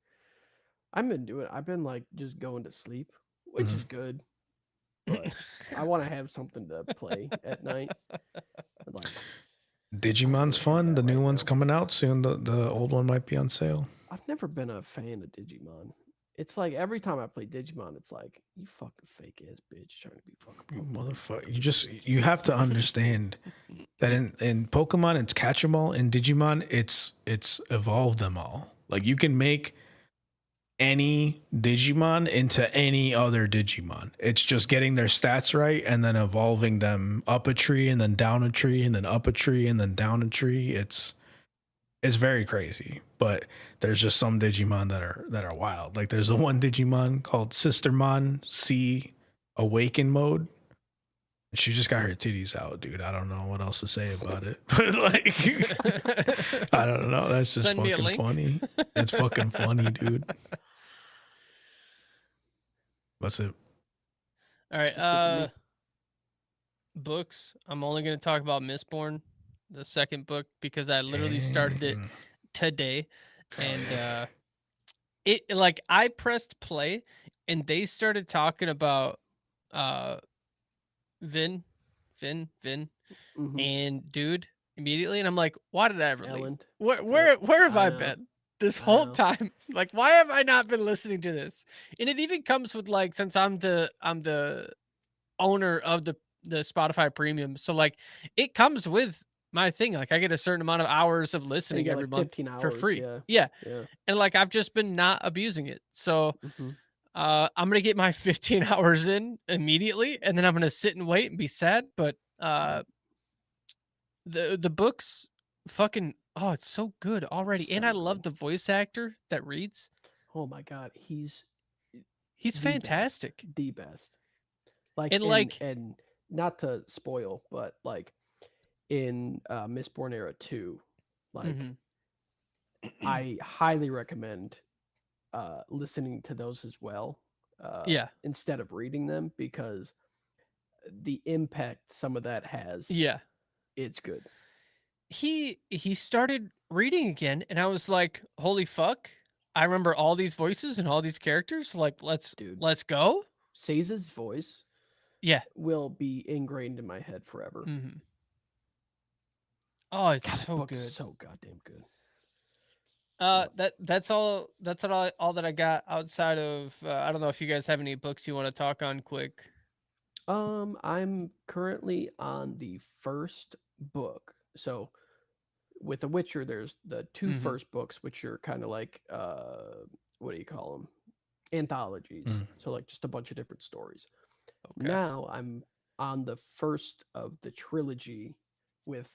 [SPEAKER 2] I've been like just going to sleep, which is good. But I want to have something to play at night. Like
[SPEAKER 1] Digimon's fun. The new one's coming out soon. The old one might be on sale.
[SPEAKER 2] I've never been a fan of Digimon. It's like every time I play Digimon, it's like you fucking fake ass bitch trying to be fucking.
[SPEAKER 1] You motherfucker! You have to understand that in Pokemon it's catch 'em all. In Digimon it's evolved them all. Like you can make any Digimon into any other Digimon. It's just getting their stats right and then evolving them up a tree and then down a tree and then up a tree and then down a tree. It's very crazy, but there's just some Digimon that are wild. Like there's the one Digimon called Sistermon C Awaken mode. She just got her titties out, dude. I don't know what else to say about it. But like I don't know. That's just fucking funny. It's fucking funny, dude. What's it?
[SPEAKER 3] All right. Books. I'm only going to talk about Mistborn, the second book, because I literally started it today. And it like I pressed play and they started talking about Vin.
[SPEAKER 2] Mm-hmm.
[SPEAKER 3] And dude, immediately, and I'm like, why did I ever leave? Where have I been this whole time? Like, why have I not been listening to this? And it even comes with like, since I'm the owner of the Spotify Premium, so like it comes with my thing. Like I get a certain amount of hours of listening every month for free. Yeah. And like I've just been not abusing it. So I'm gonna get my 15 hours in immediately, and then I'm gonna sit and wait and be sad. But the books fucking it's so good already. So and I love the voice actor that reads.
[SPEAKER 2] Oh my god, he's
[SPEAKER 3] fantastic.
[SPEAKER 2] The best. Like and not to spoil, but like in Mistborn Era 2, like I highly recommend listening to those as well. Instead of reading them, because the impact some of that has.
[SPEAKER 3] Yeah.
[SPEAKER 2] It's good.
[SPEAKER 3] He started reading again, and I was like, holy fuck. I remember all these voices and all these characters. Like, let's go.
[SPEAKER 2] Seiza's voice will be ingrained in my head forever.
[SPEAKER 3] Oh, it's so good.
[SPEAKER 2] So goddamn good.
[SPEAKER 3] That's all that I got outside of I don't know if you guys have any books you want to talk on quick.
[SPEAKER 2] I'm currently on the first book. So with The Witcher, there's the two first books, which are kind of like what do you call them? Anthologies. So like just a bunch of different stories. Okay. Now I'm on the first of the trilogy with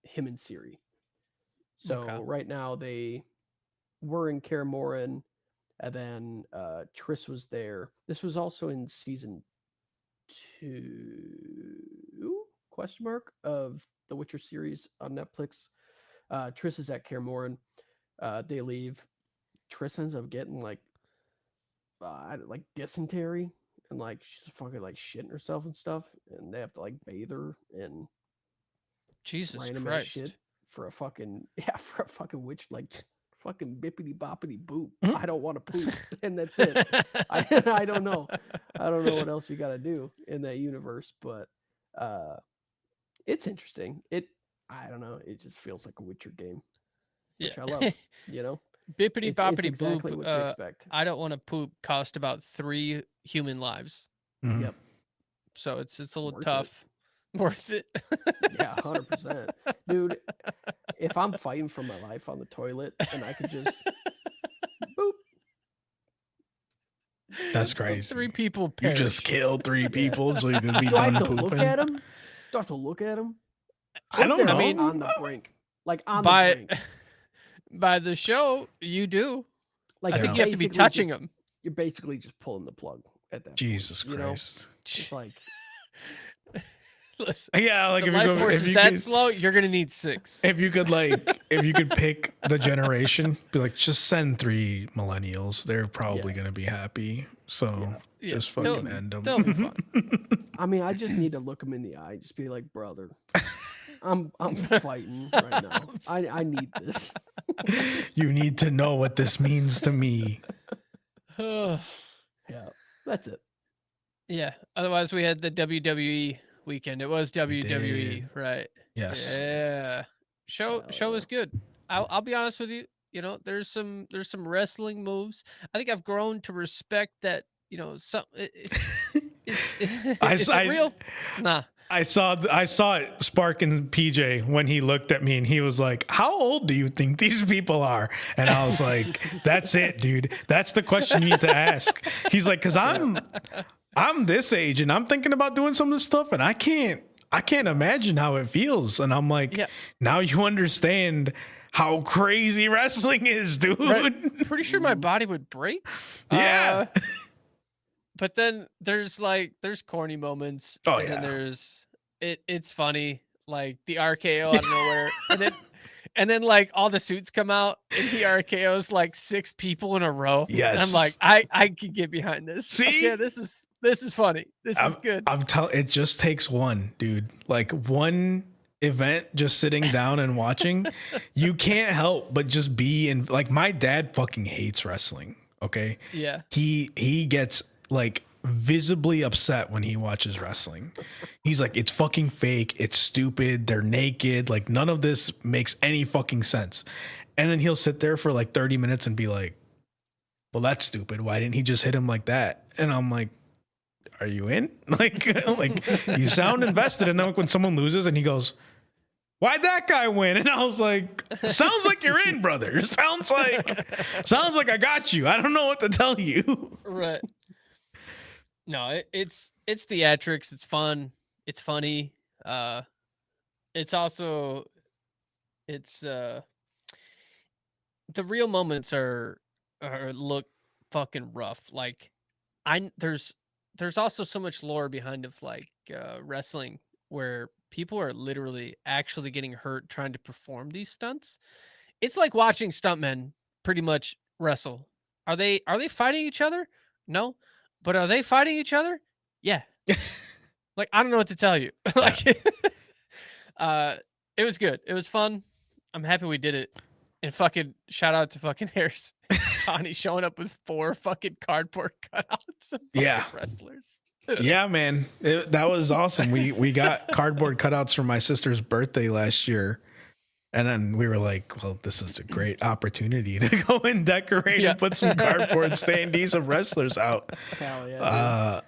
[SPEAKER 2] him and Ciri. So right now they were in Kaer Morhen, and then Triss was there. This was also in season 2 question mark of the Witcher series on Netflix. Triss is at Kaer Morhen. They leave. Triss ends up getting like dysentery, and like she's fucking like shitting herself and stuff, and they have to like bathe her and
[SPEAKER 3] Jesus Christ
[SPEAKER 2] shit for a fucking witch, like fucking bippity boppity boop. I don't want to poop, and that's it. I don't know. I don't know what else you got to do in that universe, but it's interesting. I don't know. It just feels like a Witcher game, which I love. You know,
[SPEAKER 3] bippity boppity
[SPEAKER 2] exactly
[SPEAKER 3] boop.
[SPEAKER 2] What you expect.
[SPEAKER 3] I don't want to poop. Cost about 3 human lives.
[SPEAKER 2] Yep.
[SPEAKER 3] So it's a little tough. Worth it.
[SPEAKER 2] Yeah, 100%. Dude, if I'm fighting for my life on the toilet and I could just boop,
[SPEAKER 1] That's crazy.
[SPEAKER 3] 3 people
[SPEAKER 1] You
[SPEAKER 3] perished.
[SPEAKER 1] just killed 3 people so you could be
[SPEAKER 2] Do I
[SPEAKER 1] done
[SPEAKER 2] have to
[SPEAKER 1] pooping.
[SPEAKER 2] look at him? Do I have to look at him?
[SPEAKER 1] I don't know.
[SPEAKER 2] I mean, on the brink, like on the
[SPEAKER 3] By
[SPEAKER 2] brink.
[SPEAKER 3] by the show, you do.
[SPEAKER 2] Like
[SPEAKER 3] I think
[SPEAKER 2] you're
[SPEAKER 3] you have to be
[SPEAKER 2] basically
[SPEAKER 3] touching
[SPEAKER 2] just-
[SPEAKER 3] them.
[SPEAKER 2] You're basically just pulling the plug at that
[SPEAKER 1] Jesus
[SPEAKER 2] point.
[SPEAKER 1] Christ.
[SPEAKER 2] It's like
[SPEAKER 3] Listen,
[SPEAKER 1] Yeah, like
[SPEAKER 3] if
[SPEAKER 1] if
[SPEAKER 3] the
[SPEAKER 1] you
[SPEAKER 3] life
[SPEAKER 1] go,
[SPEAKER 3] force
[SPEAKER 1] if
[SPEAKER 3] is
[SPEAKER 1] you
[SPEAKER 3] that
[SPEAKER 1] could,
[SPEAKER 3] slow, you're gonna need 6.
[SPEAKER 1] if you could pick the generation, be like, just send 3 millennials. They're probably gonna be happy. So just fucking end them.
[SPEAKER 3] They'll be fun.
[SPEAKER 2] I mean, I just need to look him in the eye, just be like, brother, I'm fighting right now. I need this.
[SPEAKER 1] You need to know what this means to me.
[SPEAKER 2] Yeah, that's it.
[SPEAKER 3] Yeah. Otherwise, we had the WWE weekend. It was WWE,
[SPEAKER 1] did.
[SPEAKER 3] right?
[SPEAKER 1] Yes.
[SPEAKER 3] Yeah. Show was good. I'll be honest with you. You know, there's some wrestling moves. I think I've grown to respect that. You know, some is it real? Nah.
[SPEAKER 1] I saw it sparking PJ when he looked at me and he was like, "How old do you think these people are?" And I was like, "That's it, dude. That's the question you need to ask." He's like, "Cause I'm this age and I'm thinking about doing some of this stuff and I can't imagine how it feels." And I'm like, now you understand how crazy wrestling is, dude.
[SPEAKER 3] Right. Pretty sure my body would break.
[SPEAKER 1] Yeah.
[SPEAKER 3] But then there's corny moments.
[SPEAKER 1] Oh,
[SPEAKER 3] and
[SPEAKER 1] yeah.
[SPEAKER 3] then there's it's funny, like the RKO out of nowhere. And then like all the suits come out and he RKOs like 6 people in a row.
[SPEAKER 1] Yes.
[SPEAKER 3] And I'm like, I can get behind this.
[SPEAKER 1] See?
[SPEAKER 3] Like, yeah, this is funny. This is good.
[SPEAKER 1] I'm telling, it just takes one, dude. Like one event, just sitting down and watching. You can't help but just be in. Like my dad fucking hates wrestling. Okay.
[SPEAKER 3] Yeah.
[SPEAKER 1] He gets like visibly upset when he watches wrestling. He's like, it's fucking fake. It's stupid. They're naked. Like none of this makes any fucking sense. And then he'll sit there for like 30 minutes and be like, well, that's stupid. Why didn't he just hit him like that? And I'm like, are you in? Like you sound invested. And then when someone loses and he goes, why'd that guy win? And I was like, sounds like you're in, brother. Sounds like I got you. I don't know what to tell you.
[SPEAKER 3] Right. No, it's theatrics. It's fun. It's funny. It's also the real moments are look fucking rough. Like there's also so much lore behind of like wrestling where people are literally actually getting hurt trying to perform these stunts. It's like watching stuntmen pretty much wrestle. Are they fighting each other? No. But are they fighting each other? Yeah. Like, I don't know what to tell you. Like, it was good. It was fun. I'm happy we did it. And fucking shout out to fucking Harris Tawny showing up with 4 fucking cardboard cutouts of wrestlers.
[SPEAKER 1] Yeah, man. That was awesome. We got cardboard cutouts for my sister's birthday last year. And then we were like, well, this is a great opportunity to go and decorate and put some cardboard standees of wrestlers out.
[SPEAKER 2] Hell yeah.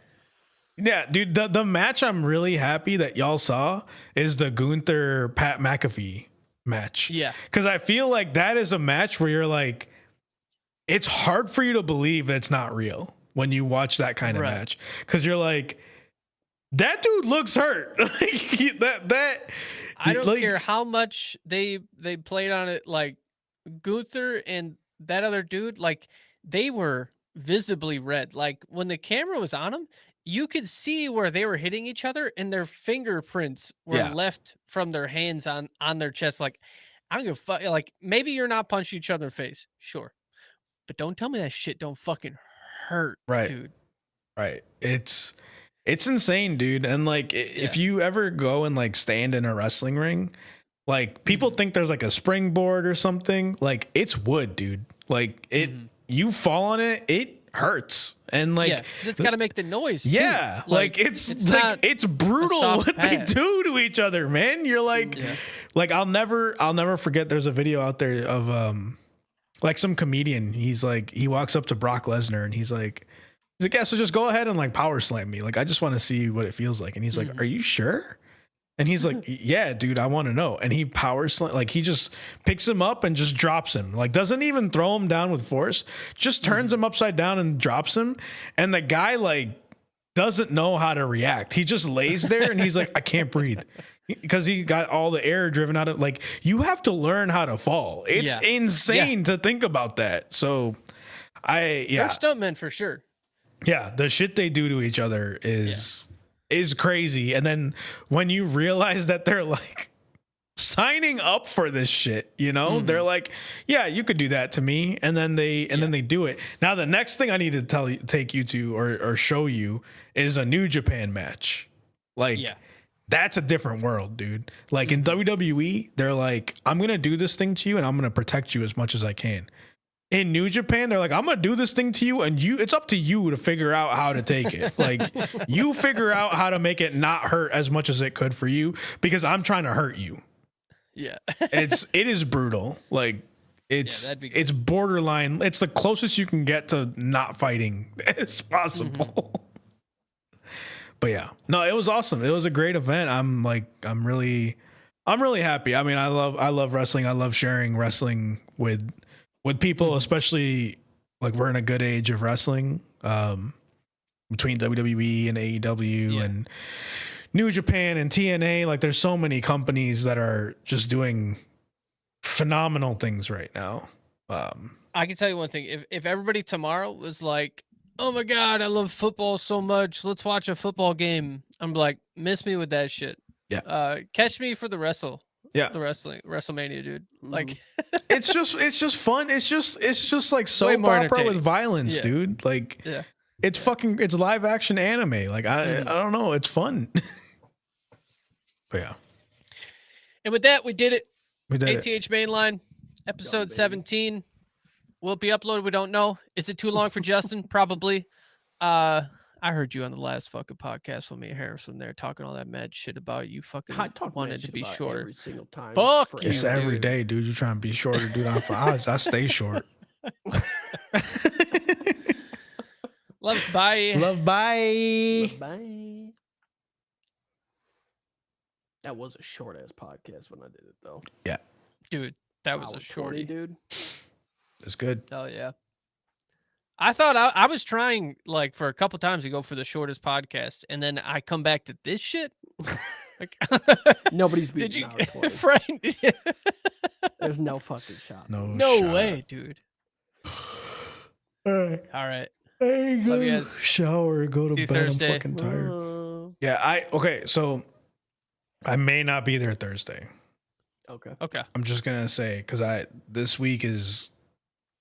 [SPEAKER 1] Yeah, dude, the match I'm really happy that y'all saw is the Gunther Pat McAfee match.
[SPEAKER 3] Yeah.
[SPEAKER 1] Because I feel like that is a match where you're like, it's hard for you to believe that it's not real when you watch that kind of match. Because you're like, that dude looks hurt. that
[SPEAKER 3] I don't care how much they played on it. Like Gunther and that other dude, like they were visibly red. Like when the camera was on them, you could see where they were hitting each other and their fingerprints were left from their hands on their chest. Like, I don't give a fuck. Like maybe you're not punching each other in the face. Sure. But don't tell me that shit don't fucking hurt, dude.
[SPEAKER 1] Right. It's insane, dude. And like, if you ever go and like stand in a wrestling ring, like people think there's like a springboard or something. Like it's wood, dude. Like you fall on it, it hurts. And like,
[SPEAKER 3] because it's got to make the noise.
[SPEAKER 1] Yeah.
[SPEAKER 3] Too.
[SPEAKER 1] Like it's brutal what they do to each other, man. You're like, like I'll never forget. There's a video out there of like some comedian. He's like, he walks up to Brock Lesnar and he's like, yeah, so just go ahead and like power slam me. Like, I just want to see what it feels like. And he's like, are you sure? And he's like, yeah, dude, I want to know. And he power slam, like he just picks him up and just drops him. Like doesn't even throw him down with force, just turns him upside down and drops him. And the guy like doesn't know how to react. He just lays there and he's like, I can't breathe. Because he got all the air driven out of, like, you have to learn how to fall. It's insane to think about that. So they're
[SPEAKER 3] stuntmen for sure.
[SPEAKER 1] Yeah, the shit they do to each other is crazy. And then when you realize that they're like signing up for this shit, you know, they're like, yeah, you could do that to me. And then they do it. Now the next thing I need to take you to or show you is a New Japan match. Like that's a different world, dude. Like in WWE, they're like, I'm gonna do this thing to you and I'm gonna protect you as much as I can. In New Japan, they're like, I'm gonna do this thing to you, and it's up to you to figure out how to take it. Like, you figure out how to make it not hurt as much as it could for you, because I'm trying to hurt you.
[SPEAKER 3] Yeah,
[SPEAKER 1] it is brutal. Like, it's borderline. It's the closest you can get to not fighting as possible. But yeah, no, it was awesome. It was a great event. I'm really happy. I mean, I love wrestling. I love sharing wrestling with people, especially like we're in a good age of wrestling, between WWE and AEW and New Japan and TNA. Like there's so many companies that are just doing phenomenal things right now.
[SPEAKER 3] I can tell you one thing. If everybody tomorrow was like, oh my God, I love football so much, let's watch a football game, I'm like, miss me with that shit.
[SPEAKER 1] Yeah.
[SPEAKER 3] Catch me for the WrestleMania, dude. Like
[SPEAKER 1] it's just fun. It's just like soap opera with violence, dude. Like it's live action anime. Like I don't know, it's fun. But yeah.
[SPEAKER 3] And with that, we did it.
[SPEAKER 1] We did
[SPEAKER 3] ATH Mainline, episode 17. Will it be uploaded? We don't know. Is it too long for Justin? Probably. I heard you on the last fucking podcast with me and Harrison there talking all that mad shit about you fucking wanted to be shorter
[SPEAKER 2] every single time.
[SPEAKER 3] Fuck you,
[SPEAKER 1] it's every day, dude. You trying to be shorter, dude. I stay short.
[SPEAKER 3] Loves, bye.
[SPEAKER 1] Love, bye.
[SPEAKER 2] Bye. That was a short ass podcast when I did it though.
[SPEAKER 1] Yeah,
[SPEAKER 3] dude, that was a shorty,
[SPEAKER 2] dude.
[SPEAKER 1] It's good.
[SPEAKER 3] Oh yeah. I thought I was trying like for a couple times to go for the shortest podcast, and then I come back to this shit. Like,
[SPEAKER 2] nobody's beating out 20.
[SPEAKER 3] Frank,
[SPEAKER 2] There's no fucking shot.
[SPEAKER 3] No way, dude. All right.
[SPEAKER 1] Hey,
[SPEAKER 3] love you guys.
[SPEAKER 1] Shower, go to
[SPEAKER 3] See you
[SPEAKER 1] bed.
[SPEAKER 3] Thursday.
[SPEAKER 1] I'm fucking tired. Yeah, so I may not be there Thursday.
[SPEAKER 2] Okay.
[SPEAKER 1] I'm just gonna say because this week is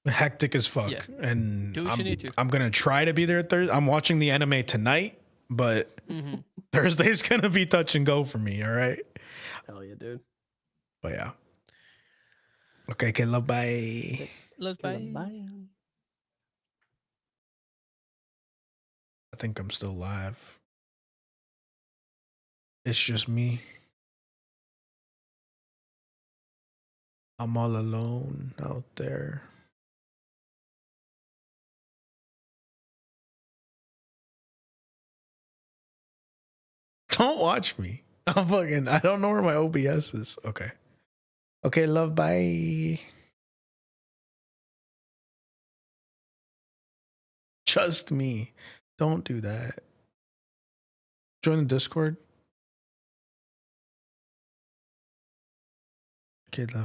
[SPEAKER 1] hectic as fuck, and
[SPEAKER 3] do what you need to.
[SPEAKER 1] I'm gonna try to be there Thursday. I'm watching the anime tonight, but Thursday's gonna be touch and go for me. All right.
[SPEAKER 2] Hell yeah, dude.
[SPEAKER 1] But yeah. Okay. Love, bye.
[SPEAKER 3] Love, bye.
[SPEAKER 2] Bye.
[SPEAKER 1] I think I'm still live. It's just me. I'm all alone out there. Don't watch me. I don't know where my OBS is. Okay, love, bye. Just me. Don't do that. Join the Discord. Okay, love.